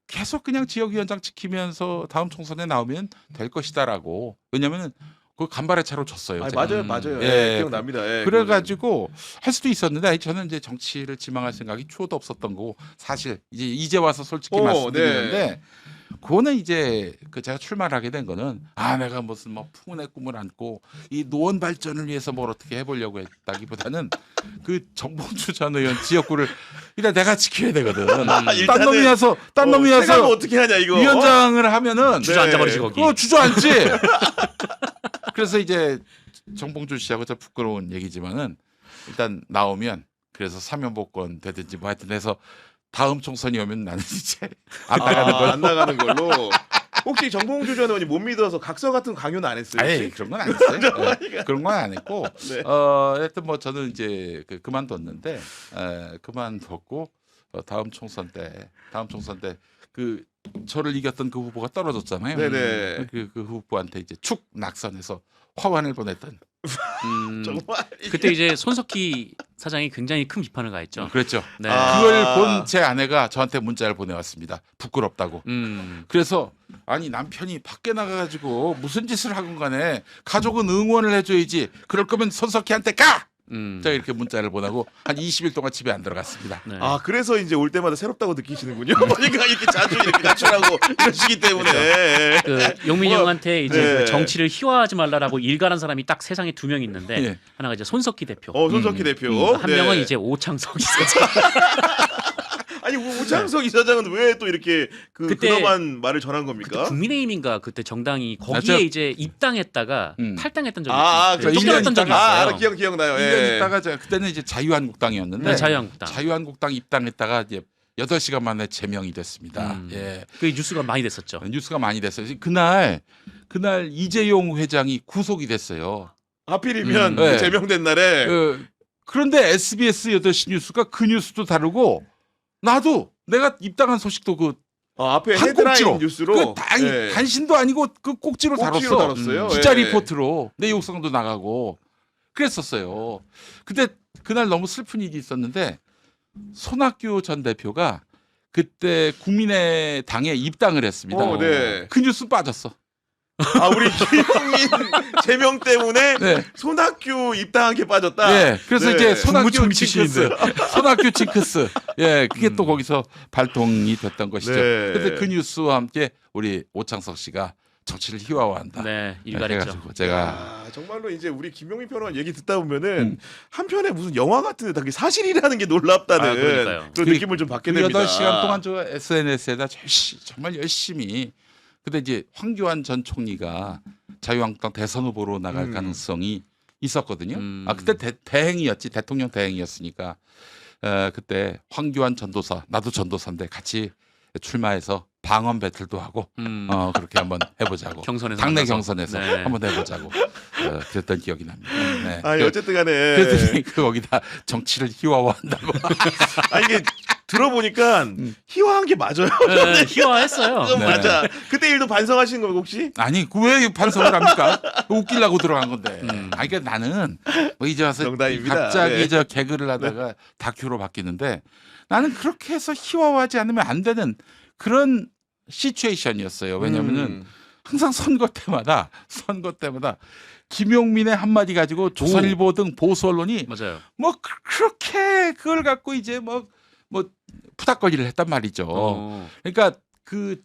계속 그냥 지역위원장 지키면서 다음 총선에 나오면 될 것이다라고. 왜냐면은 그 간발의 차로 졌어요. 아니, 제가. 맞아요, 맞아요. 예, 기억납니다. 예, 그래가지고 할 수도 있었는데 아니, 저는 이제 정치를 지망할 생각이 추호도 없었던 거고 사실 이제 와서 솔직히 말씀드리는데 그거는 이제 그 제가 출마를 하게 된 거는 내가 무슨 뭐 풍운의 꿈을 안고 이 노원 발전을 위해서 뭘 어떻게 해보려고 했다기보다는 그 정봉주 전 의원 지역구를 일단 내가 지켜야 되거든. 딴 놈이 와서 생각을 어떻게 하냐 이거. 위원장을 하면은 주저앉아버리지 거기. 주저앉지. 그래서 이제 정봉주 씨하고 저 부끄러운 얘기지만은 일단 나오면 그래서 사면복권 되든지 뭐 하여튼 해서 다음 총선이 오면 나는 이제 안 나가는 걸로. 안 나가는 걸로. 혹시 정봉주 전 의원이 못 믿어서 각서 같은 강요는 안 했어요? 아예 그런 건 안 했어요. 네, 그런 건 안 했고. 네. 하여튼 뭐 저는 이제 그만뒀는데 그만뒀고 다음 총선 때 그 저를 이겼던 그 후보가 떨어졌잖아요. 네네. 그 후보한테 이제 축 낙선해서 화환을 보냈던. 정말 그때 이제 손석희 사장이 굉장히 큰 비판을 가했죠. 그랬죠. 네. 그걸 본 제 아내가 저한테 문자를 보내왔습니다. 부끄럽다고. 그래서 아니 남편이 밖에 나가가지고 무슨 짓을 하건 간에 가족은 응원을 해줘야지. 그럴 거면 손석희한테 가! 제가 이렇게 문자를 보내고 한 20일 동안 집에 안 들어갔습니다. 네. 그래서 이제 올 때마다 새롭다고 느끼시는군요. 그러니까 이렇게 자주 이렇게 가출하고 이러시기 때문에. 그 용민이 형한테 이제 네. 그 정치를 희화하지 말라라고 일갈한 사람이 딱 세상에 두 명 있는데 예. 하나가 이제 손석희 대표, 손석희 대표. 한 네. 명은 이제 오창석 이사장. 아니 오창석 이사장은 왜 또 이렇게 그때 근엄한 말을 전한 겁니까? 국민의힘인가 그때 정당이 거기에 맞아. 이제 입당했다가 탈당했던 적이 그렇죠. 쫓겨났던 적이 있어요. 기억나요. 1년 예. 있다가 그때는 이제 자유한국당이었는데 네, 자유한국당. 자유한국당 입당했다가 이제 8시간 만에 제명이 됐습니다. 예. 그 뉴스가 많이 됐었죠. 뉴스가 많이 됐어요. 그날 이재용 회장이 구속이 됐어요. 하필이면 네. 제명된 날에 그런데 SBS 8시 뉴스가 그 뉴스도 다르고 나도 내가 입당한 소식도 앞에 한 헤드라인 꼭지로 뉴스로 예. 단신도 아니고 그 꼭지로 꼭지로 다뤘어. 다뤘어요. 기자 예. 리포트로 내 욕성도 나가고 그랬었어요. 근데 그날 너무 슬픈 일이 있었는데 손학규 전 대표가 그때 국민의당에 입당을 했습니다. 네. 그 뉴스 빠졌어. 우리 김용민 제명 때문에 네. 손학규 입당한 게 빠졌다. 예, 그래서 네. 이제 손학규 국무총리 징크스, 손학규 징크스, 예, 그게 또 거기서 발동이 됐던 것이죠. 네. 그런데 그 뉴스와 함께 우리 오창석 씨가 정치를 희화화한다. 네, 일갈했죠. 해가지고 제가 정말로 이제 우리 김용민 평론가 얘기 듣다 보면은 한편에 무슨 영화 같은 데 사실이라는 게 놀랍다는 그러니까요. 그런 느낌을 좀 받게 됩니다. 8시간 동안 저 SNS에다 정말 열심히 근데 이제 황교안 전 총리가 자유한국당 대선 후보로 나갈 가능성이 있었거든요. 그때 대행이었지 대통령 대행이었으니까 그때 황교안 전도사 나도 전도사인데 같이 출마해서 방언 배틀도 하고 그렇게 한번 해보자고 경선에서 당내 만나서. 경선에서 네. 한번 해보자고 그랬던 기억이 납니다. 네. 어쨌든 간에 그랬더니 거기다 정치를 희화화한다고. 이게 들어보니까 희화한 게 맞아요. 네, 희화했어요. 그건 네. 맞아. 그때 일도 반성하신 거고 혹시? 아니 왜 반성을 합니까? 웃기려고 들어간 건데. 그러니까 나는 뭐 이제 와서 농담입니다. 갑자기 네. 저 개그를 하다가 다큐로 바뀌는데 나는 그렇게 해서 희화화하지 않으면 안 되는 그런 시츄에이션이었어요. 왜냐면은 항상 선거 때마다 김용민의 한마디 가지고 조선일보 등 보수 언론이 맞아요. 뭐 그렇게 그걸 갖고 이제 뭐 푸닥거리를 했단 말이죠. 그러니까 그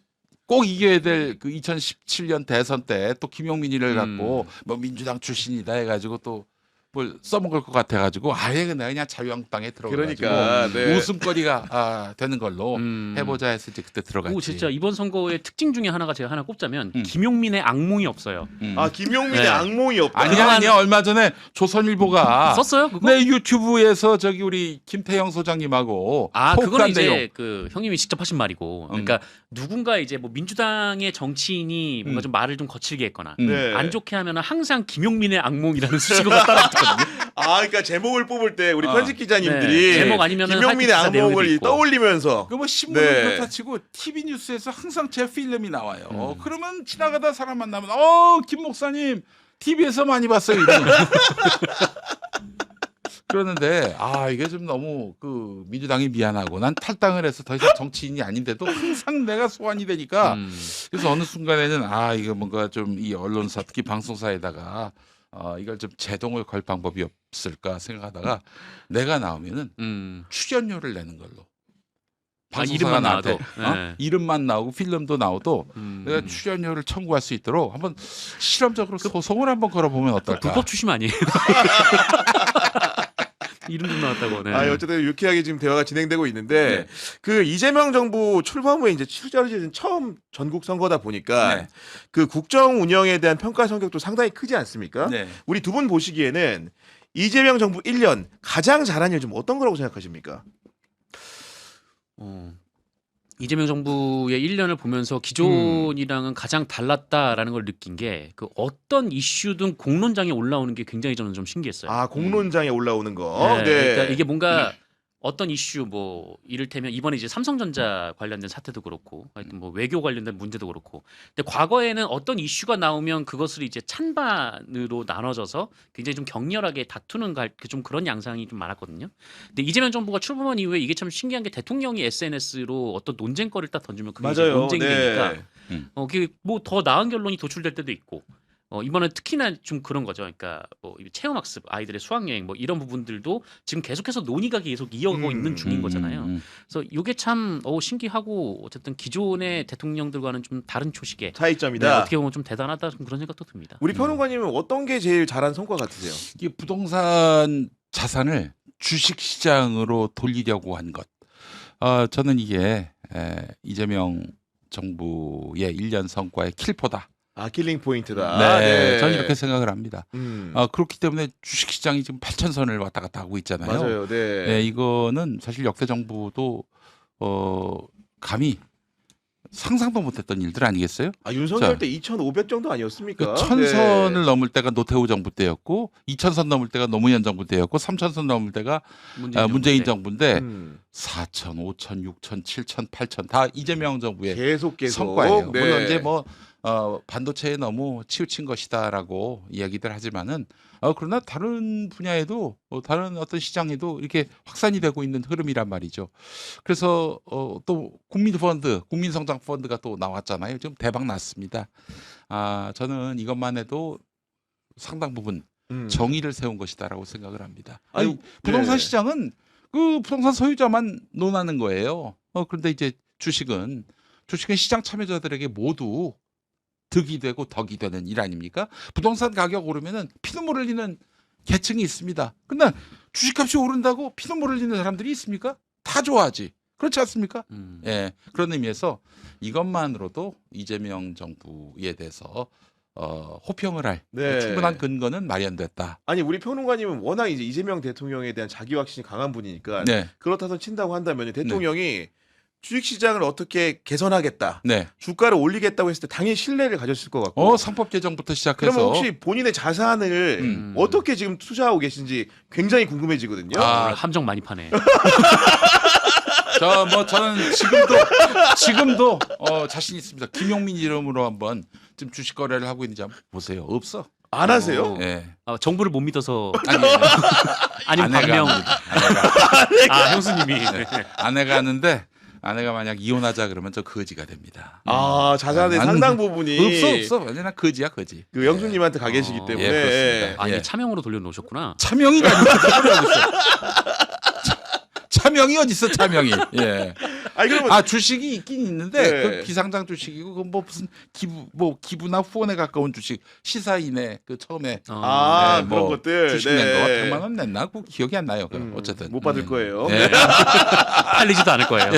꼭 이겨야 될 그 2017년 대선 때 또 김용민이를 갖고 뭐 민주당 출신이다 해가지고 또 뭘 써먹을 것 같아가지고 아예 그냥 자유한국당에 들어가가지고 그러니까, 네. 웃음거리가 되는 걸로 해보자 해서 이제 그때 들어갔지. 오, 진짜 이번 선거의 특징 중에 하나가 제가 하나 꼽자면 김용민의 악몽이 없어요. 김용민의 네. 악몽이 없다. 아니야 얼마 전에 조선일보가 썼어요? 그거? 내 유튜브에서 저기 우리 김태형 소장님하고 그거는 토크한 이제 내용. 그 형님이 직접 하신 말이고, 그러니까 누군가 이제 뭐 민주당의 정치인이 뭔가 좀 말을 좀 거칠게 했거나 네. 안 좋게 하면은 항상 김용민의 악몽이라는 수식어가 따라붙거든요. 그러니까 제목을 뽑을 때 우리 편집 기자님들이 네. 제목 아니면은 김용민의 하여튼 기사 내용도 악몽을 있고. 떠올리면서 그뭐 신문을 네. 그렇다 치고 TV 뉴스에서 항상 제 필름이 나와요. 그러면 지나가다 사람 만나면 김 목사님 TV에서 많이 봤어요. 이러면. 그러는데 이게 좀 너무 그 민주당이 미안하고 난 탈당을 해서 더 이상 정치인이 아닌데도 항상 내가 소환이 되니까 그래서 어느 순간에는 이거 뭔가 좀 이 언론사 특히 방송사에다가 이걸 좀 제동을 걸 방법이 없을까 생각하다가 내가 나오면은 출연료를 내는 걸로. 이름만 나와도 이름만 나오고 필름도 나오도 내가 음. 출연료를 청구할 수 있도록 한번 실험적으로 소송을 한번 걸어보면 어떨까? 불법 추심 아니에요? 이름도 나왔다고. 네. 어쨌든 유쾌하게 지금 대화가 진행되고 있는데 네. 그 이재명 정부 출범 후에 이제 치러진 처음 전국 선거다 보니까 네. 그 국정 운영에 대한 평가 성격도 상당히 크지 않습니까? 네. 우리 두 분 보시기에는 이재명 정부 1년 가장 잘한 일 좀 어떤 거라고 생각하십니까? 이재명 정부의 1년을 보면서 기존이랑은 가장 달랐다라는 걸 느낀 게 그 어떤 이슈든 공론장에 올라오는 게 굉장히 저는 좀 신기했어요. 공론장에 올라오는 거. 네. 그러니까 이게 뭔가 어떤 이슈 뭐 이를테면 이번에 이제 삼성전자 관련된 사태도 그렇고 하여튼 뭐 외교 관련된 문제도 그렇고 근데 과거에는 어떤 이슈가 나오면 그것을 이제 찬반으로 나눠져서 굉장히 좀 격렬하게 다투는 좀 그런 양상이 좀 많았거든요. 근데 이재명 정부가 출범한 이후에 이게 참 신기한 게 대통령이 SNS로 어떤 논쟁거리를 딱 던지면 그게 이제 맞아요. 논쟁이 네. 되니까 그게 뭐 더 나은 결론이 도출될 때도 있고 이번에 특히나 좀 그런 거죠. 그러니까 뭐 체험학습, 아이들의 수학여행 뭐 이런 부분들도 지금 계속해서 논의가 계속 이어가고 있는 중인 거잖아요. 그래서 이게 참 신기하고 어쨌든 기존의 대통령들과는 좀 다른 초식의 차이점이다. 네, 어떻게 보면 좀 대단하다 좀 그런 생각도 듭니다. 우리 평론가님은 어떤 게 제일 잘한 성과 같으세요? 이 부동산 자산을 주식 시장으로 돌리려고 한 것. 저는 이게 이재명 정부의 1년 성과의 킬포다. 킬링 포인트다. 네, 저는 이렇게 생각을 합니다. 음. 그렇기 때문에 주식 시장이 지금 8,000선을 왔다 갔다 하고 있잖아요. 맞아요. 네. 네, 이거는 사실 역대 정부도 감히 상상도 못했던 일들 아니겠어요? 윤석열 자. 때 2,500 정도 아니었습니까? 그 1,000선을 네. 넘을 때가 노태우 정부 때였고 2,000선 넘을 때가 노무현 정부 때였고 3,000선 넘을 때가 문재인 정부인데 음. 4,000, 5,000, 6,000, 7,000, 8,000 다 이재명 정부의 계속 성과예요. 네. 물론 이제 뭐 반도체에 너무 치우친 것이다라고 이야기들 하지만은 그러나 다른 분야에도 다른 어떤 시장에도 이렇게 확산이 되고 있는 흐름이란 말이죠. 그래서 또 국민성장펀드가 또 나왔잖아요. 좀 대박 났습니다. 저는 이것만 해도 상당 부분 정의를 세운 것이다라고 생각을 합니다. 아니, 부동산 네. 시장은 그 부동산 소유자만 논하는 거예요. 그런데 이제 주식은 시장 참여자들에게 모두 득이 되고 덕이 되는 일 아닙니까? 부동산 가격 오르면은 피눈물 흘리는 계층이 있습니다. 근데 주식값이 오른다고 피눈물 흘리는 사람들이 있습니까? 다 좋아하지. 그렇지 않습니까? 예, 그런 의미에서 이것만으로도 이재명 정부에 대해서 호평을 할 네. 충분한 근거는 마련됐다. 아니 우리 평론가님은 워낙 이제 이재명 대통령에 대한 자기 확신이 강한 분이니까 네, 그렇다서 친다고 한다면 대통령이 주식시장을 어떻게 개선하겠다, 네. 주가를 올리겠다고 했을 때 당연히 신뢰를 가졌을 것 같고. 상법 개정부터 시작해서 그러면 혹시 본인의 자산을 어떻게 지금 투자하고 계신지 굉장히 궁금해지거든요. 오늘 함정 많이 파네. 저는 지금도 자신 있습니다. 김용민 이름으로 한번 지금 주식 거래를 하고 있는지 한번 보세요. 없어. 안 하세요? 예. 정부를 못 믿어서 아니면 아니면 반명. 형수님이. 아내가 하는데 아내가 만약 이혼하자 그러면 저 거지가 됩니다. 자산의 나는 상당 부분이 없어. 완전한 거지야 거지. 그 영수님한테 가 계시기 때문에. 예, 그렇습니다. 이게 차명으로 돌려놓으셨구나. 차명이라니 소리 하고 있어. 차명이 어디 있어 차명이? 예. 아니 그러면 주식이 있긴 있는데 네. 그 비상장 주식이고 그 뭐 무슨 기부나 후원에 가까운 주식 시사인에 그 처음에 그런 뭐 것들 주식 낸 거 100만 원 냈나? 그 기억이 안 나요. 어쨌든 못 받을 거예요. 네. 팔리지도 않을 거예요.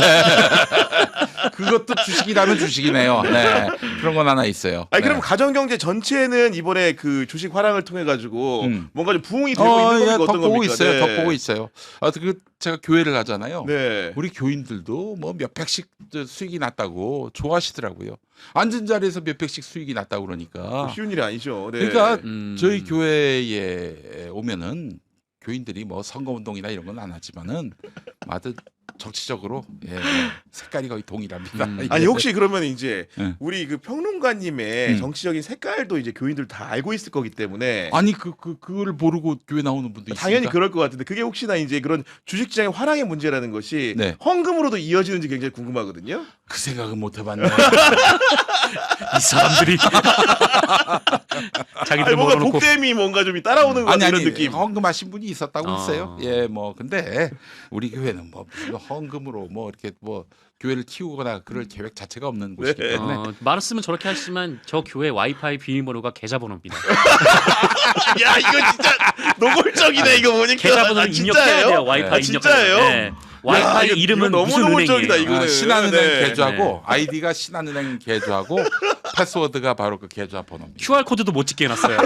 그것도 주식이라면 주식이네요. 네. 그런 건 하나 있어요. 아니 네. 그럼 가정경제 전체는 이번에 그 주식 화랑을 통해 가지고 뭔가 좀 부흥이 되고 있는 겁니까? 어떤 덕보고 겁니까? 있어요. 네. 덕보고 있어요. 제가 교회를 가잖아요. 네. 우리 교인들도 뭐 몇백씩 수익이 났다고 좋아하시더라고요. 앉은 자리에서 몇백씩 수익이 났다고 그러니까. 쉬운 일이 아니죠. 네. 그러니까 저희 교회에 오면은 교인들이 뭐 선거운동이나 이런 건 안 하지만은 아주 정치적으로 색깔이 거의 동일합니다. 아니 혹시 그러면 이제 예. 우리 그 평론가님의 음. 정치적인 색깔도 이제 교인들 다 알고 있을 거기 때문에 아니 그걸 모르고 교회 나오는 분도 있습니다. 당연히 그럴 것 같은데 그게 혹시나 이제 그런 주식시장의 화랑의 문제라는 것이 네. 헌금으로도 이어지는지 굉장히 궁금하거든요. 그 생각은 못 해봤네. 이 사람들이 아니, 자기들 뭔가 모아놓고 복댐이 뭔가 좀 따라오는 것 아니 같은 아니 이런 느낌. 헌금하신 분이 있었다고 어. 했어요. 예, 뭐 근데 우리 교회는 뭐 무슨 헌금으로 뭐 이렇게 뭐 교회를 키우거나 그럴 계획 자체가 없는 곳이기 네. 때문에 말았으면 저렇게 하시지만 저 교회 와이파이 비밀번호가 계좌번호입니다. 야 이거 진짜 노골적이네 이거 보니까. 계좌번호를 아, 입력해야 진짜예요? 돼요. 와이파이 아, 입력해야 진짜예요? 돼요. 네. 와이파이 이거 이름은 너무 무슨 노골적이다, 은행이에요? 이거는. 신한은행 네. 계좌고 아이디가 신한은행 계좌고 패스워드가 바로 그 계좌 번호입니다. QR 코드도 못 찍게 해놨어요.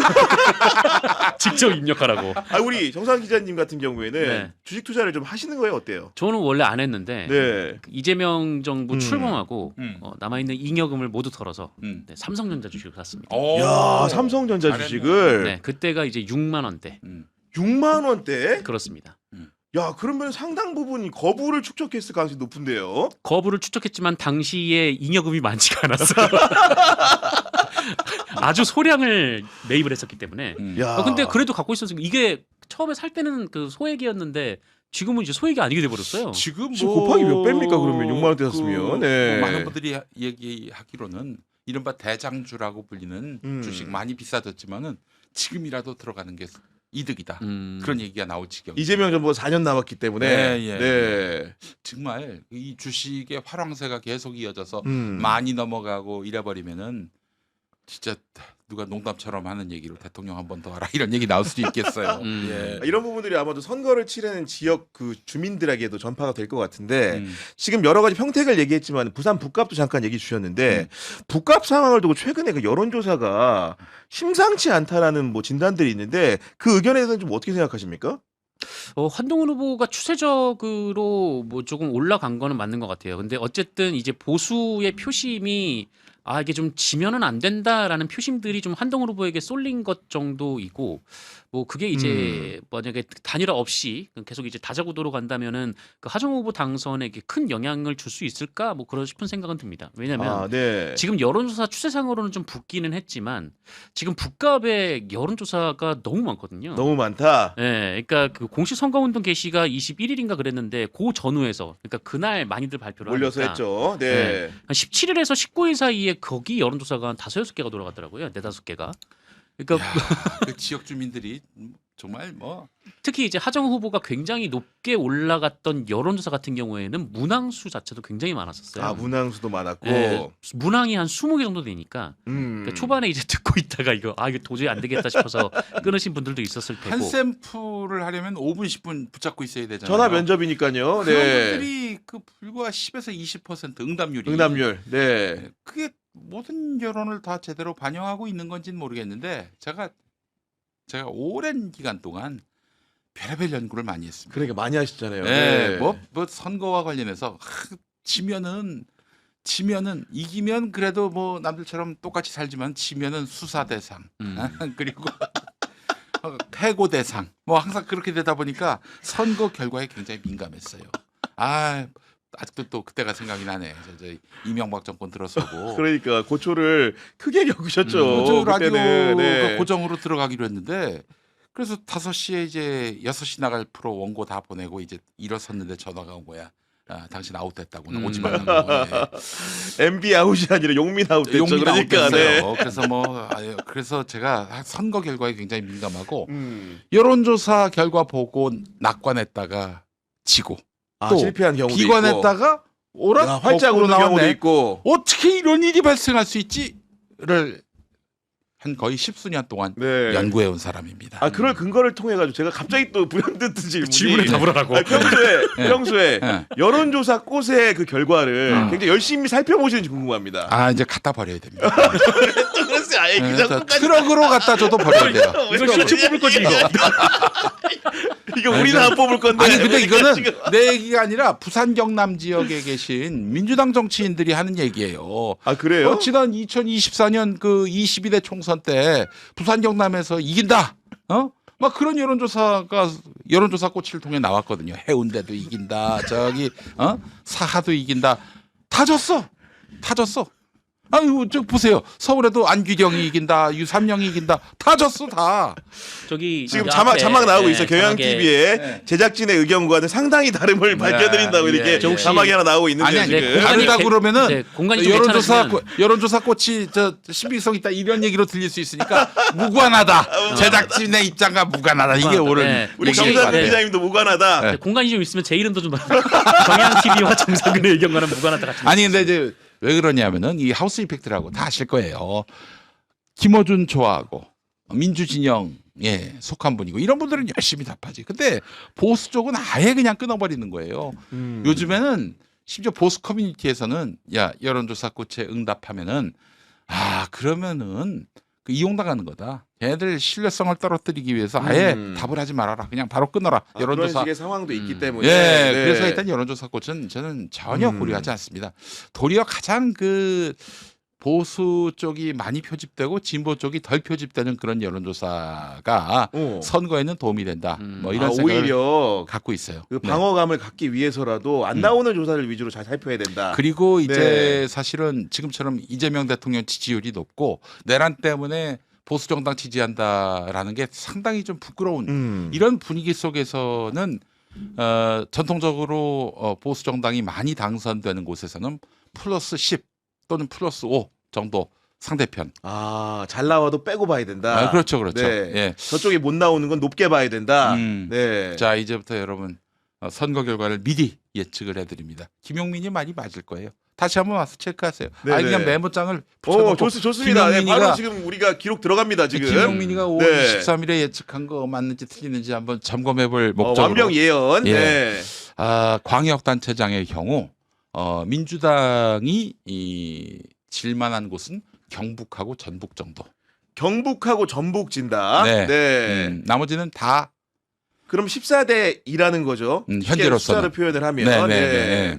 직접 입력하라고. 아 우리 정상 기자님 같은 경우에는 네. 주식 투자를 좀 하시는 거예요, 어때요? 저는 원래 안 했는데 네. 이재명 정부 출범하고 음. 남아있는 잉여금을 모두 털어서 음. 네, 삼성전자 주식을 샀습니다. 오. 야 삼성전자 잘했네. 주식을 네, 그때가 이제 6만 원대 6만 원대? 그렇습니다. 야 그러면 상당 부분이 거부를 축적했을 가능성이 높은데요. 거부를 추적했지만 당시에 잉여금이 많지가 않았어요. 아주 소량을 매입을 했었기 때문에. 야. 근데 그래도 갖고 있었으니까 이게 처음에 살 때는 그 소액이었는데 지금은 이제 소액이 아니게 돼 버렸어요. 지금 지금 뭐 곱하기 몇 배입니까, 그러면? 6만 원대 샀으면. 네. 뭐 많은 분들이 얘기하기로는 이른바 대장주라고 불리는 주식 많이 비싸졌지만은 지금이라도 들어가는 게 이득이다. 그런 얘기가 나올 지경. 이재명 정부가 4년 남았기 때문에. 네, 예. 네. 정말 이 주식의 활황세가 계속 이어져서 음. 많이 넘어가고 이래버리면은 진짜 누가 농담처럼 하는 얘기로 대통령 한 번 더 하라 이런 얘기 나올 수도 있겠어요. 예. 이런 부분들이 아마도 선거를 치르는 지역 그 주민들에게도 전파가 될 것 같은데 음. 지금 여러 가지 평택을 얘기했지만 부산 북값도 잠깐 얘기 주셨는데 북값 상황을 두고 최근에 그 여론조사가 심상치 않다라는 뭐 진단들이 있는데 그 의견에 대해서는 좀 어떻게 생각하십니까? 한동훈 후보가 추세적으로 뭐 조금 올라간 거는 맞는 것 같아요. 근데 어쨌든 이제 보수의 표심이 이게 좀 지면은 안 된다라는 표심들이 좀 한동훈 후보에게 쏠린 것 정도이고 뭐 그게 이제 만약에 단일화 없이 계속 이제 다자구도로 간다면은 그 하정우 후보 당선에게 큰 영향을 줄 수 있을까 뭐 그런 싶은 생각은 듭니다. 왜냐하면 네. 지금 여론조사 추세상으로는 좀 붙기는 했지만 지금 북갑의 여론조사가 너무 많거든요. 너무 많다. 네, 그러니까 그 공식 선거운동 개시가 21일인가 그랬는데 그 전후에서 그러니까 그날 많이들 발표를 몰려서 하니까 했죠. 네. 한 17일에서 19일 사이에 거기 여론조사가 한 5-6개가 돌아갔더라고요. 4-5개가. 그러니까 야, 그 지역 주민들이 정말 뭐 특히 이제 하정우 후보가 굉장히 높게 올라갔던 여론조사 같은 경우에는 문항수 자체도 굉장히 많았었어요. 아 문항수도 많았고. 네, 문항이 한 20개 정도 되니까 그러니까 초반에 이제 듣고 있다가 이거 도저히 안 되겠다 싶어서 끊으신 분들도 있었을 테고. 한 샘플을 하려면 5분 10분 붙잡고 있어야 되잖아요. 전화 면접이니까요. 그런 네. 분들이 그 불과 10에서 20% 응답률이 응답률. 네. 네, 그게 모든 여론을 다 제대로 반영하고 있는 건지는 모르겠는데 제가 오랜 기간 동안 별의별 연구를 많이 했습니다. 그러니까 많이 하셨잖아요. 네, 뭐 선거와 관련해서 지면은 이기면 그래도 뭐 남들처럼 똑같이 살지만 지면은 수사 대상 그리고 해고 대상 뭐 항상 그렇게 되다 보니까 선거 결과에 굉장히 민감했어요. 아직도 또 그때가 생각이 나네. 저 이명박 정권 들어서고 그러니까 고초를 크게 겪으셨죠. 저 라디오 그때는. 네. 고정으로 들어가기로 했는데 그래서 5시에 이제 6시 나갈 프로 원고 다 보내고 이제 일어섰는데 전화가 온 거야. 당신 아웃됐다고 오지 말라고. MB 아웃이 아니라 용민 아웃 됐죠. 용민 그러니까 네. 아웃됐어요. 그래서 그래서 제가 선거 결과에 굉장히 민감하고 음. 여론조사 결과 보고 낙관했다가 지고 또 실패한 경우도 있고. 비관했다가 오락 활짝 오르는 경우도 나왔네. 있고. 어떻게 이런 일이 발생할 수 있지를 한 거의 10수년 동안 네. 연구해 온 사람입니다. 그럴 근거를 통해 가지고 제가 갑자기 또 불현듯 질문이 질문에 답을 하라고. 평소에 네. 여론조사 꽃의 그 결과를 굉장히 열심히 살펴보시는지 궁금합니다. 이제 갖다 버려야 됩니다. 또 그랬어요. 아예 그 그래서 정도까지. 트럭으로 갖다 줘도 버려야 돼요. 이거 쇼츠 뽑을 거지 이거. 이거 우리는 안 뽑을 건데. 아니 근데 이거는 지금. 내 얘기가 아니라 부산 경남 지역에 계신 민주당 정치인들이 하는 얘기예요. 그래요? 지난 2024년 그 22대 총선 때 부산 경남에서 이긴다. 막 그런 여론조사 꼬치를 통해 나왔거든요. 해운대도 이긴다. 저기 사하도 이긴다. 다 졌어. 아유, 저 보세요. 서울에도 안규경이 이긴다. 유삼영이 이긴다. 다 졌어, 다. 저기 지금 이 자막 앞에, 나오고 네, 있어요. 경향 자막에 TV에 네. 제작진의 의견과는 상당히 다름을 밝혀드린다고 예, 이렇게 예. 혹시- 자막이 하나 나오고 있는데 아니, 지금. 네, 공간이 다르다 그러면은 네, 공간이 좀 여론조사 괜찮으시면 여론조사 꽃이 저 신빙성 있다 이런 얘기로 들릴 수 있으니까 무관하다. 제작진의 입장과 무관하다. 이게 무관하다. 옳은 네. 우리 혹시- 정상근 네. 기자님도 무관하다. 네. 네, 공간이 좀 있으면 제 이름도 좀 경향 TV와 정상근의 의견과는 무관하다 같이. 아니 근데 이제 왜 그러냐면은 이 하우스 이펙트라고 다 아실 거예요. 김어준 좋아하고 민주 진영에 속한 분이고 이런 분들은 열심히 답하지. 근데 보수 쪽은 아예 그냥 끊어버리는 거예요. 요즘에는 심지어 보수 커뮤니티에서는 야 여론조사 꽃에 응답하면은 그러면은 그 이용당하는 거다. 걔네들 신뢰성을 떨어뜨리기 위해서 아예 답을 하지 말아라. 그냥 바로 끊어라. 그런 여론조사. 식의 상황도 있기 때문에. 예, 네. 그래서 일단 여론조사 꽃은 저는 전혀 고려하지 않습니다. 도리어 가장 그 보수 쪽이 많이 표집되고 진보 쪽이 덜 표집되는 그런 여론조사가 선거에는 도움이 된다. 뭐 이런 생각을 오히려 갖고 있어요. 그 네. 방어감을 갖기 위해서라도 안 나오는 조사를 위주로 잘 살펴야 된다. 그리고 이제 네. 사실은 지금처럼 이재명 대통령 지지율이 높고 내란 때문에 보수 정당 지지한다라는 게 상당히 좀 부끄러운 이런 분위기 속에서는 전통적으로 보수 정당이 많이 당선되는 곳에서는 플러스 10 또는 플러스 5 정도 상대편. 잘 나와도 빼고 봐야 된다. 그렇죠. 네. 예. 저쪽이 못 나오는 건 높게 봐야 된다. 네. 자 이제부터 여러분 선거 결과를 미리 예측을 해드립니다. 김용민이 많이 맞을 거예요. 다시 한번 와서 체크하세요. 네네. 그냥 메모장을 붙여놓고 좋습니다. 네, 바로 김용민이가 지금 우리가 기록 들어갑니다. 지금. 김용민이가 5월 네. 23일에 예측한 거 맞는지 틀리는지 한번 점검해볼 목적으로. 완벽 예언. 예. 네. 광역단체장의 경우 민주당이 질만한 곳은 경북하고 전북 정도. 경북하고 전북 진다. 네. 네. 나머지는 다 그럼 14대 2라는 거죠. 현재로서는. 숫자를 표현을 하면. 네.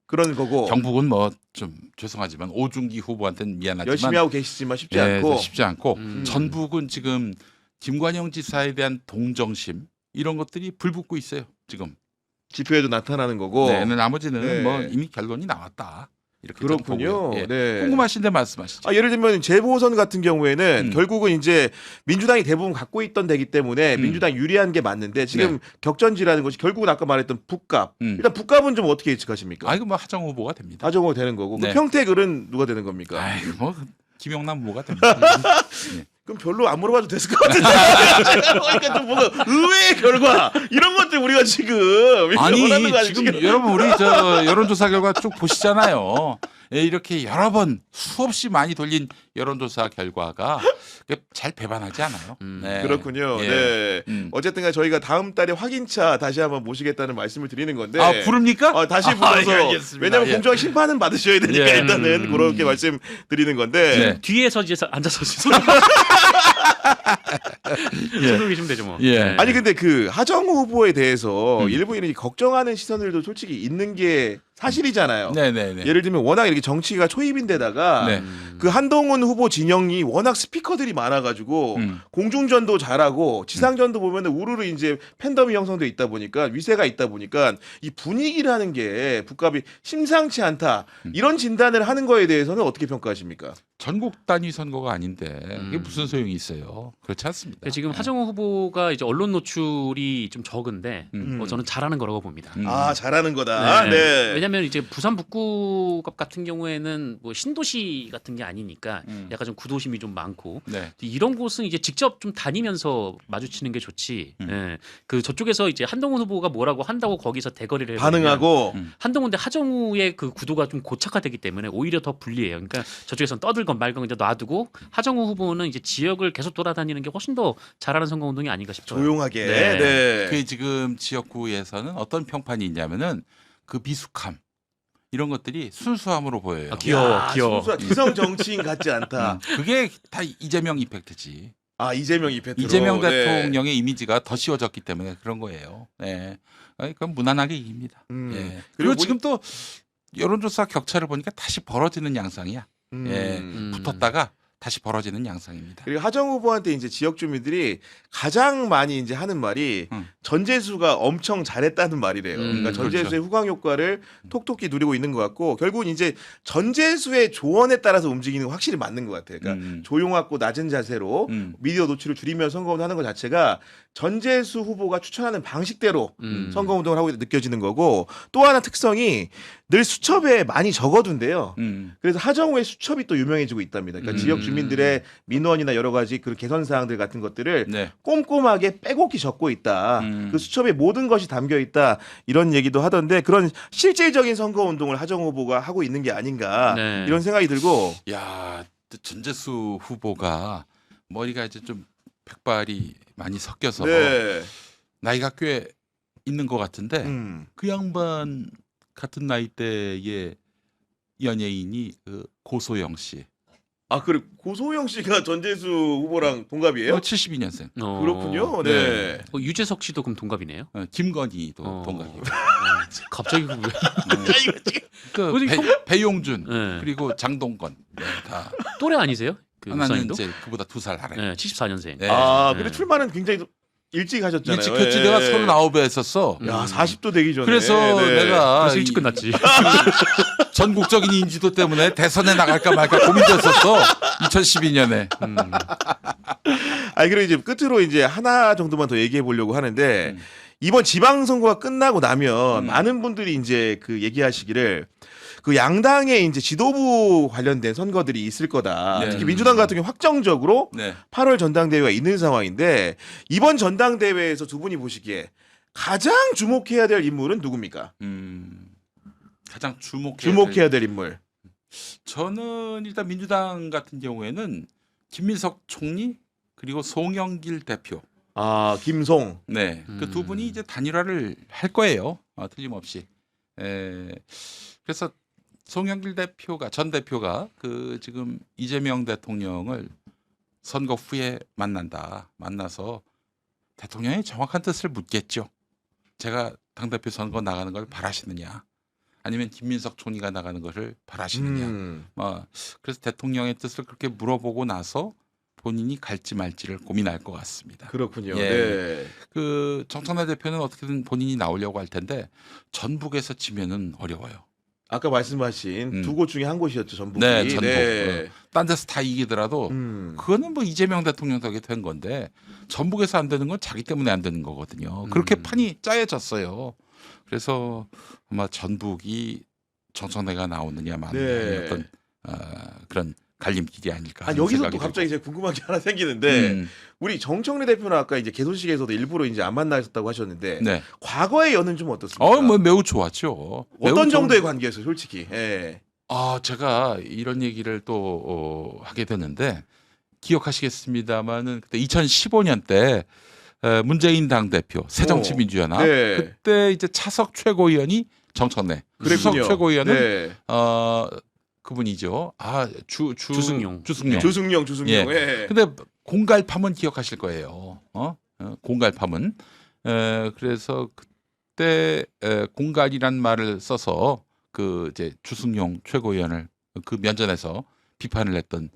그런 거고. 경북은 뭐 좀 죄송하지만 오중기 후보한테는 미안하지만 열심히 하고 계시지만 쉽지 않고. 쉽지 않고 음. 전북은 지금 김관영 지사에 대한 동정심 이런 것들이 불붙고 있어요. 지금. 지표에도 나타나는 거고. 네, 나머지는 네. 뭐 이미 결론이 나왔다. 이렇게 그렇군요. 좀 보고요. 예. 네. 궁금하신데 말씀하시죠. 예를 들면 재보선 같은 경우에는 결국은 이제 민주당이 대부분 갖고 있던 데기 때문에 민주당 유리한 게 맞는데 지금 격전지라는 것이 결국은 아까 말했던 북갑. 일단 북갑은 좀 어떻게 예측하십니까? 이거 뭐 하정 후보가 됩니다. 하정우 되는 거고. 네. 그 평택을은 누가 되는 겁니까? 아이고 뭐 김영남 후보가 됩니다. 그럼 별로 안 물어봐도 됐을 것 같은데. 그러니까 좀 뭔가 의외의 결과 이런 것들 우리가 지금 원하는 거 아니 지금 여러분 우리 저 여론조사 결과 쭉 보시잖아요. 예, 이렇게 여러 번 수없이 많이 돌린 여론조사 결과가 잘 배반하지 않아요. 네. 그렇군요. 예. 네. 어쨌든 저희가 다음 달에 확인차 다시 한번 모시겠다는 말씀을 드리는 건데. 부릅니까? 다시 불러서 알겠습니다. 왜냐하면 예. 공정한 심판은 받으셔야 되니까 예. 일단은 그렇게 말씀드리는 건데. 네. 뒤에서 이제 앉아서 손 들고 계시면 되죠 뭐. 예. 네. 아니 근데 그 하정우 후보에 대해서 일부인이 걱정하는 시선들도 솔직히 있는 게 사실이잖아요. 네네네. 예를 들면 워낙 이렇게 정치가 초입인데다가 네. 그 한동훈 후보 진영이 워낙 스피커들이 많아가지고 공중전도 잘하고 지상전도 보면은 우르르 이제 팬덤이 형성돼 있다 보니까 위세가 있다 보니까 이 분위기라는 게 북갑이 심상치 않다 이런 진단을 하는 거에 대해서는 어떻게 평가하십니까? 전국 단위 선거가 아닌데 이게 무슨 소용이 있어요? 그렇지 않습니다. 지금 하정우 후보가 이제 언론 노출이 좀 적은데 저는 잘하는 거라고 봅니다. 잘하는 거다. 네. 왜냐하면 이제 부산 북구갑 같은 경우에는 뭐 신도시 같은 게 아니니까 약간 좀 구도심이 좀 많고 네. 이런 곳은 이제 직접 좀 다니면서 마주치는 게 좋지. 예. 그 저쪽에서 이제 한동훈 후보가 뭐라고 한다고 거기서 대거리를 반응하고 한동훈 대 하정우의 그 구도가 좀 고착화되기 때문에 오히려 더 불리해요. 그러니까 저쪽에서는 떠들건 말건 이제 놔두고 하정우 후보는 이제 지역을 계속 돌아다니는 게 훨씬 더 잘하는 선거운동이 아닌가 싶어요. 조용하게. 네. 네. 그 지금 지역구에서는 어떤 평판이 있냐면은 그 미숙함 이런 것들이 순수함으로 보여요. 귀여워. 순수한 기성 정치인 같지 않다. 그게 다 이재명 이펙트지. 이재명 이펙트로. 이재명 네. 대통령의 이미지가 더 씌워졌기 때문에 그런 거예요. 네, 그건 무난하게 이깁니다. 예. 그리고 지금 또 여론조사 격차를 보니까 다시 벌어지는 양상이야. 예. 붙었다가 다시 벌어지는 양상입니다. 그리고 하정 후보한테 이제 지역 주민들이 가장 많이 이제 하는 말이 전재수가 엄청 잘했다는 말이래요. 그러니까 전재수의 그렇죠. 후광 효과를 톡톡히 누리고 있는 것 같고 결국은 이제 전재수의 조언에 따라서 움직이는 거 확실히 맞는 것 같아요. 그러니까 조용하고 낮은 자세로 미디어 노출을 줄이면서 선거운동하는 것 자체가 전재수 후보가 추천하는 방식대로 선거운동을 하고 느껴지는 거고 또 하나 특성이 늘 수첩에 많이 적어둔대요. 그래서 하정우의 수첩이 또 유명해지고 있답니다. 그러니까 지역 주민들의 민원이나 여러 가지 그 개선 사항들 같은 것들을 네. 꼼꼼하게 빼곡히 적고 있다. 그 수첩에 모든 것이 담겨 있다. 이런 얘기도 하던데 그런 실질적인 선거 운동을 하정우 후보가 하고 있는 게 아닌가 네. 이런 생각이 들고 야, 또 전재수 후보가 머리가 이제 좀 백발이 많이 섞여서 네. 나이가 꽤 있는 것 같은데 그 양반 같은 나이대의 연예인이 그 고소영 씨. 아, 그래 고소영 씨가 전재수 후보랑 동갑이에요? 72년생. 그렇군요. 네. 유재석 씨도 그럼 동갑이네요. 김건희도 동갑이고. 갑자기 그 왜? 그 어디 배용준 네. 그리고 장동건 다 또래 아니세요? 그 하나는 우상이도? 이제 그보다 2살 아래. 네, 74년생. 네. 아, 네. 근데 출마는 굉장히 일찍 하셨잖아요. 일찍 했지. 예. 내가 39에 했었어. 야, 40도 되기 전에. 그래서 네. 내가 그래서 일찍 끝났지. 전국적인 인지도 때문에 대선에 나갈까 말까 고민됐었어. 2012년에. 아니 그리고 이제 끝으로 이제 하나 정도만 더 얘기해 보려고 하는데 이번 지방선거가 끝나고 나면 많은 분들이 이제 그 얘기하시기를 그 양당의 이제 지도부 관련된 선거들이 있을 거다. 네. 특히 민주당 같은 경우 확정적으로 네. 8월 전당대회가 있는 상황인데 이번 전당대회에서 두 분이 보시기에 가장 주목해야 될 인물은 누굽니까? 가장 주목해야 될 인물. 저는 일단 민주당 같은 경우에는 김민석 총리 그리고 송영길 대표. 아, 김송. 네. 그 두 분이 이제 단일화를 할 거예요. 틀림없이. 그래서 송영길 대표가 전 대표가 그 지금 이재명 대통령을 선거 후에 만나서 대통령의 정확한 뜻을 묻겠죠. 제가 당대표 선거 나가는 걸 바라시느냐 아니면 김민석 총리가 나가는 것을 바라시느냐. 그래서 대통령의 뜻을 그렇게 물어보고 나서 본인이 갈지 말지를 고민할 것 같습니다. 그렇군요. 예. 네. 그 정청래 대표는 어떻게든 본인이 나오려고 할 텐데 전북에서 지면은 어려워요. 아까 말씀하신 두 곳 중에 한 곳이었죠, 전북이. 네, 전북. 네. 딴 데서 다 이기더라도 그거는 뭐 이재명 대통령 덕에 된 건데 전북에서 안 되는 건 자기 때문에 안 되는 거거든요. 그렇게 판이 짜여졌어요. 그래서 아마 전북이 정청래가 나오느냐 마느냐 네. 어떤 그런 갈림길이 아닐까. 아, 하는 여기서 생각이 또 갑자기 들고. 제가 궁금한 게 하나 생기는데 음, 우리 정청래 대표는 아까 이제 개소식에서도 일부러 이제 안 만나셨다고 하셨는데 네. 과거의 연은 좀 어떻습니까? 뭐 매우 좋았죠. 매우 어떤 좋은- 정도의 관계였어요, 솔직히? 예. 제가 이런 얘기를 또 하게 됐는데 기억하시겠습니다만은 그때 2015년 때 문재인 당 대표 새정치민주연합 네. 그때 이제 차석 최고위원이 정청래, 수석 그랬군요. 최고위원은 네. 그분이죠. 주승용. 주승용. 주승용. 예. 예. 근데 공갈팜은 기억하실 거예요. 공갈팜은 그래서 그때 공갈이란 말을 써서 그 이제 주승용 최고위원을 그 면전에서 비판을 했던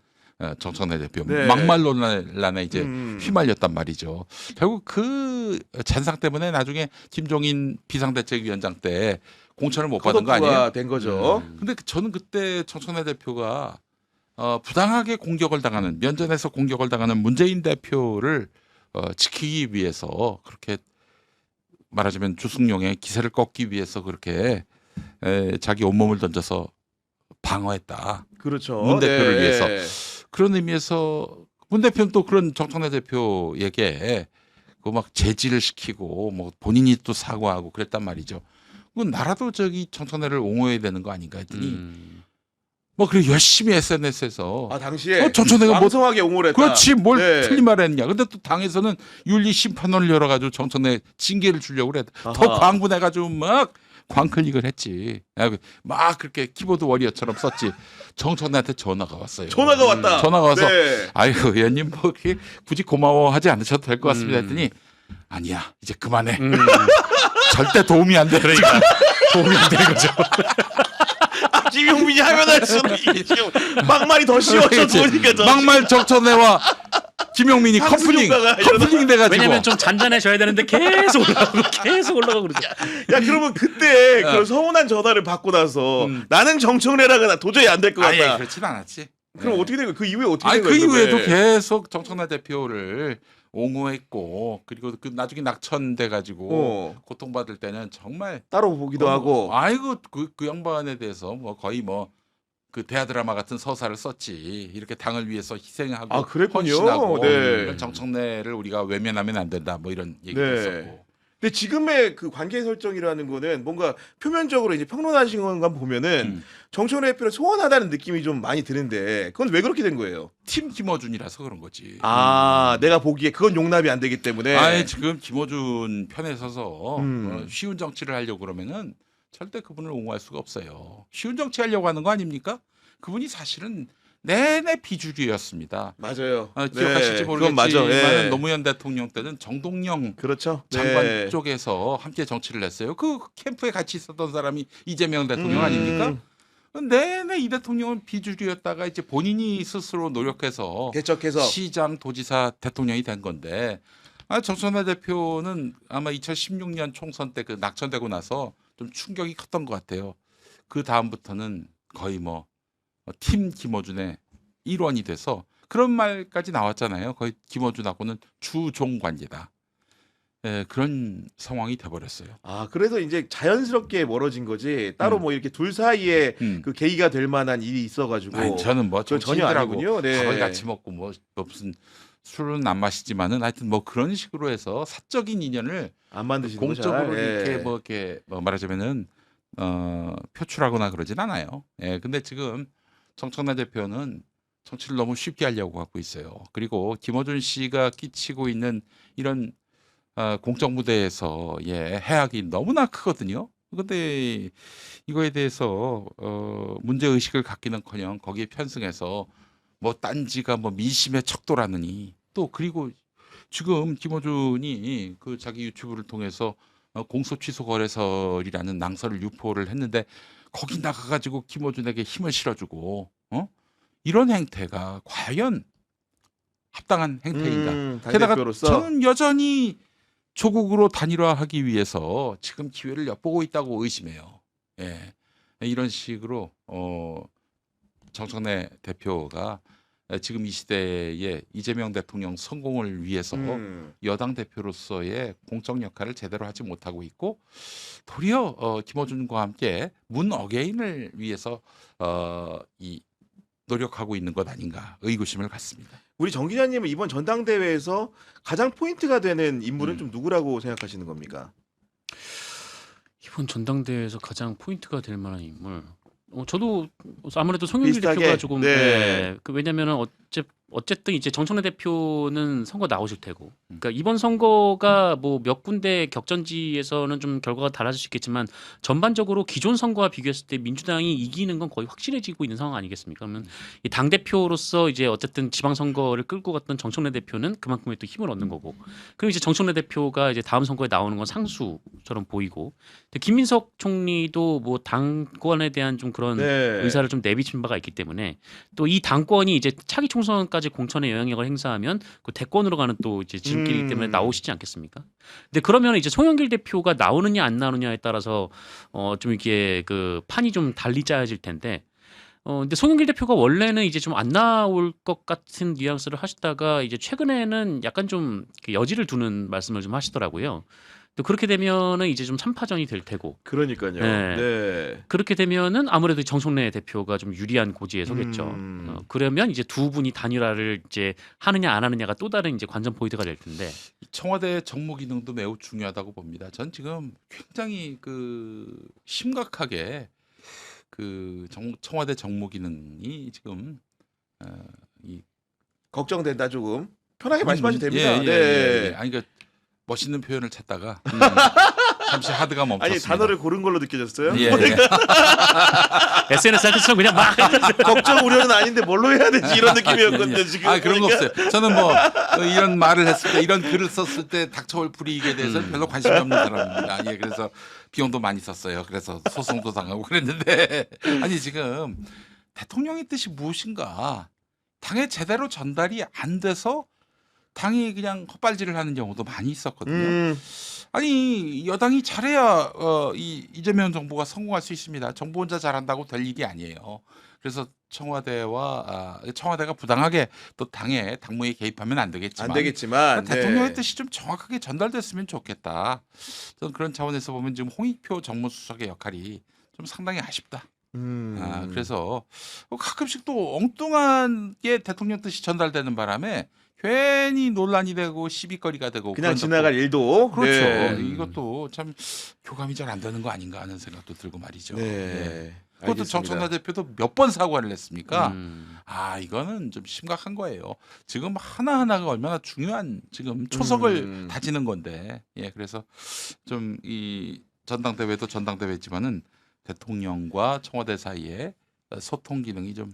정청래 대표 네. 막말 논란에 이제 음. 휘말렸단 말이죠. 결국 그 잔상 때문에 나중에 김종인 비상대책위원장 때 공천을 못 받은 거 아니에요? 컷오프가 된 거죠. 근데 저는 그때 정청래 대표가 부당하게 공격을 당하는 면전에서 공격을 당하는 문재인 대표를 지키기 위해서 그렇게 말하자면 주승용의 기세를 꺾기 위해서 그렇게 자기 온몸을 던져서 방어했다. 그렇죠. 문 대표를 네. 위해서. 그런 의미에서 문 대표는 또 그런 정청래 대표에게 그 막 제지를 시키고 뭐 본인이 또 사과하고 그랬단 말이죠. 그건 나라도 저기 정청래를 옹호해야 되는 거 아닌가 했더니 뭐 그래 열심히 SNS에서 아, 당시에 정청래가 뭐 왕성하게 옹호를 했다. 그렇지 뭘 네. 틀린 말을 했냐. 근데 또 당에서는 윤리 심판원을 열어가지고 정청래 징계를 주려고 그래. 더 아하. 광분해가지고 막 광클릭을 했지. 막 그렇게 키보드 워리어처럼 썼지. 정청래한테 전화가 왔어요. 전화가 왔다. 전화가 와서 네. 아이고 의원님 뭐 그렇게 굳이 고마워하지 않으셔도 될 것 같습니다 했더니 아니야 이제 그만해. 절대 도움이 안 돼. 그러니까 도움이 안 되는 거죠. 김용민이 하면 할수록 이게 지금 막말이 더 쉬워져 그렇지. 보니까 더 막말 정천회와 김용민이 상승 커플링 효과가 커플링 돼가지고. 왜냐면 좀 잔잔해져야 되는데 계속 올라가고 계속 올라가고 그러죠. 야 그러면 그때 그런 서운한 전화를 받고 나서 나는 정청래라가 나 도저히 안 될 것 아예 같다. 그렇진 않았지. 그럼 어떻게 된 거야? 그 이후에 어떻게 아니 된 그 거야? 이후에도 그게? 계속 정청래 대표를 옹호했고 그리고 그 나중에 낙천돼 가지고 고통받을 때는 정말 따로 보기도 하고. 아이고 그 양반에 대해서 뭐 거의 뭐 그 대하 드라마 같은 서사를 썼지. 이렇게 당을 위해서 희생하고 아, 그랬군요. 헌신하고 네. 이런 정청래를 우리가 외면하면 안 된다. 뭐 이런 얘기도 네. 있었고. 근데 지금의 그 관계 설정이라는 거는 뭔가 표면적으로 이제 평론하신 것만 보면은 정청래 대표를 소원하다는 느낌이 좀 많이 드는데 그건 왜 그렇게 된 거예요? 팀 김어준이라서 그런 거지. 아, 내가 보기에 그건 용납이 안 되기 때문에. 아예 지금 김어준 편에 서서 음. 쉬운 정치를 하려고 그러면은 절대 그분을 옹호할 수가 없어요. 쉬운 정치 하려고 하는 거 아닙니까? 그분이 사실은 내내 비주류였습니다. 맞아요. 기억하실지 그건 맞아. 모르겠지만 예. 노무현 대통령 때는 정동영 그렇죠. 장관 네. 쪽에서 함께 정치를 했어요. 그 캠프에 같이 있었던 사람이 이재명 대통령 음. 아닙니까? 내내 이 대통령은 비주류였다가 이제 본인이 스스로 노력해서 개척해서 시장, 도지사, 대통령이 된 건데 정청래 대표는 아마 2016년 총선 때 그 낙천되고 나서 좀 충격이 컸던 것 같아요. 그 다음부터는 거의 뭐 팀 김어준의 일원이 돼서 그런 말까지 나왔잖아요. 거의 김어준하고는 주종 관계다. 예, 그런 상황이 돼버렸어요. 아 그래서 이제 자연스럽게 멀어진 거지 따로 음. 뭐 이렇게 둘 사이에 음. 그 계기가 될 만한 일이 있어가지고. 아니, 저는 뭐 그건 전혀 정치인들하고 아니군요. 네. 밥을 같이 먹고 뭐 무슨 술은 안 마시지만은 하여튼 뭐 그런 식으로 해서 사적인 인연을 안 만드시는 거 공적으로 잘. 예. 이렇게 뭐 말하자면은 표출하거나 그러진 않아요. 예, 근데 지금 정청래 대표는 정치를 너무 쉽게 하려고 하고 있어요. 그리고 김어준 씨가 끼치고 있는 이런 공적 무대에서 해악이 너무나 크거든요. 근데 이거에 대해서 문제 의식을 갖기는커녕 거기에 편승해서 뭐 딴지가 뭐 민심의 척도라느니 또 그리고 지금 김어준이 그 자기 유튜브를 통해서 공소 취소 거래설이라는 낭설을 유포를 했는데 거기 나가가지고 김어준에게 힘을 실어주고 이런 행태가 과연 합당한 행태인가? 게다가 당대표로서 저는 여전히 조국으로 단일화하기 위해서 지금 기회를 엿보고 있다고 의심해요. 예, 이런 식으로 정청래 대표가 지금 이 시대에 이재명 대통령 성공을 위해서 여당 대표로서의 공적 역할을 제대로 하지 못하고 있고 도리어 김어준과 함께 문 어게인을 위해서 노력하고 있는 것 아닌가 의구심을 갖습니다. 우리 정 기자님은 이번 전당대회에서 가장 포인트가 되는 인물은 좀 누구라고 생각하시는 겁니까? 이번 전당대회에서 가장 포인트가 될 만한 인물. 저도 아무래도 송영길 비슷하게? 대표가 조금 네. 왜냐면은 어쨌든 이제 정청래 대표는 선거 나오실 테고, 그러니까 이번 선거가 뭐 몇 군데 격전지에서는 좀 결과가 달라질 수 있겠지만 전반적으로 기존 선거와 비교했을 때 민주당이 이기는 건 거의 확실해지고 있는 상황 아니겠습니까? 그러면 이 당 대표로서 이제 어쨌든 지방 선거를 끌고 갔던 정청래 대표는 그만큼의 또 힘을 얻는 거고, 그리고 이제 정청래 대표가 이제 다음 선거에 나오는 건 상수처럼 보이고, 근데 김민석 총리도 뭐 당권에 대한 좀 그런 네. 의사를 좀 내비친 바가 있기 때문에 또 이 당권이 이제 차기 총선까지 공천의 영향력을 행사하면 그 대권으로 가는 또 이제 지름길이기 때문에 나오시지 않겠습니까? 근데 그러면 이제 송영길 대표가 나오느냐 안 나오느냐에 따라서 좀 이렇게 그 판이 좀 달리 짜여질 텐데. 근데 송영길 대표가 원래는 이제 좀 안 나올 것 같은 뉘앙스를 하시다가 이제 최근에는 약간 좀 여지를 두는 말씀을 좀 하시더라고요. 또 그렇게 되면은 이제 좀 3파전이 될 테고. 그러니까요. 네. 네. 그렇게 되면은 아무래도 정청래 대표가 좀 유리한 고지에 서겠죠. 그러면 이제 두 분이 단일화를 이제 하느냐 안 하느냐가 또 다른 이제 관전 포인트가 될 텐데. 청와대 정무 기능도 매우 중요하다고 봅니다. 전 지금 굉장히 심각하게 청와대 정무 기능이 지금 걱정된다 조금. 편하게 말씀하셔도 됩니다. 예. 네. 아니 멋있는 표현을 찾다가 잠시 하드가 멈췄습니다. 아니 단어를 고른 걸로 느껴졌어요? 예, 예. SNS 할 때처럼 그냥 막 걱정 우려는 아닌데 뭘로 해야 되지 이런 느낌이었거든요 지금. 아 그런 거 보니까. 없어요. 저는 뭐 이런 말을 했을 때 이런 글을 썼을 때 닥쳐올 불이익에 대해서는 별로 관심이 없는 사람입니다. 예, 그래서 비용도 많이 썼어요. 그래서 소송도 당하고 그랬는데 아니 지금 대통령의 뜻이 무엇인가 당에 제대로 전달이 안 돼서 당이 그냥 헛발질을 하는 경우도 많이 있었거든요. 아니 여당이 잘해야 이재명 정부가 성공할 수 있습니다. 정부 혼자 잘한다고 될 일이 아니에요. 그래서 청와대가 부당하게 또 당무에 개입하면 안 되겠지만, 안 되겠지만 대통령의 네. 뜻이 좀 정확하게 전달됐으면 좋겠다. 저는 그런 차원에서 보면 지금 홍익표 정무수석의 역할이 좀 상당히 아쉽다. 그래서 가끔씩 또 엉뚱하게 대통령 뜻이 전달되는 바람에 괜히 논란이 되고 시비거리가 되고 그냥 그런 지나갈 적도 일도 그렇죠. 네. 이것도 참 교감이 잘 안 되는 거 아닌가 하는 생각도 들고 말이죠. 네. 예. 그것도 알겠습니다. 정청래 대표도 몇 번 사과를 했습니까? 아 이거는 좀 심각한 거예요. 지금 하나 하나가 얼마나 중요한 지금 초석을 다지는 건데, 예 그래서 좀 이 전당대회도 전당대회지만은 대통령과 청와대 사이에 소통 기능이 좀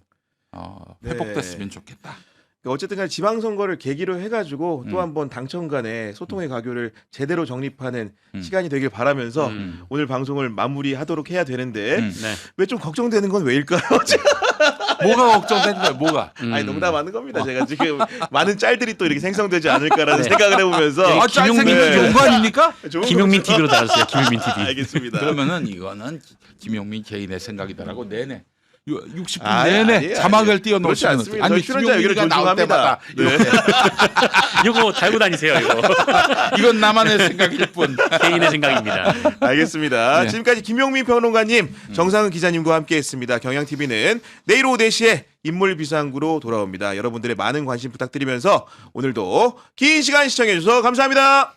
회복됐으면 좋겠다. 어쨌든 간에 지방선거를 계기로 해가지고 또 한 번 당청 간의 소통의 가교를 제대로 정립하는 시간이 되길 바라면서 오늘 방송을 마무리하도록 해야 되는데 네. 왜 좀 걱정되는 건 왜일까요? 뭐가 걱정되는 거예요? 뭐가? 아니 농담하는 겁니다. 제가 지금 많은 짤들이 또 이렇게 생성되지 않을까라는 생각을 해보면서 아, 짤생긴 김용민- 건 좋은 거 아닙니까? 좋은 김용민 거죠. TV로 달아주세요. 김용민 TV. 알겠습니다. 그러면은 이거는 김용민 개인의 생각이다라고 내내 60분 아니, 내내 아니, 자막을 아니. 그렇지 띄워놓으시면 않습니다. 아니 저희 출연자 의견을 김용민이가 나올 때마다 존중합니다. 이렇게 이거 달고 다니세요. 이거 이건 나만의 생각일 뿐. 개인의 생각입니다. 알겠습니다. 네. 지금까지 김용민 평론가님, 정상은 기자님과 함께했습니다. 경향TV는 내일 오후 4시에 인물비상구로 돌아옵니다. 여러분들의 많은 관심 부탁드리면서 오늘도 긴 시간 시청해주셔서 감사합니다.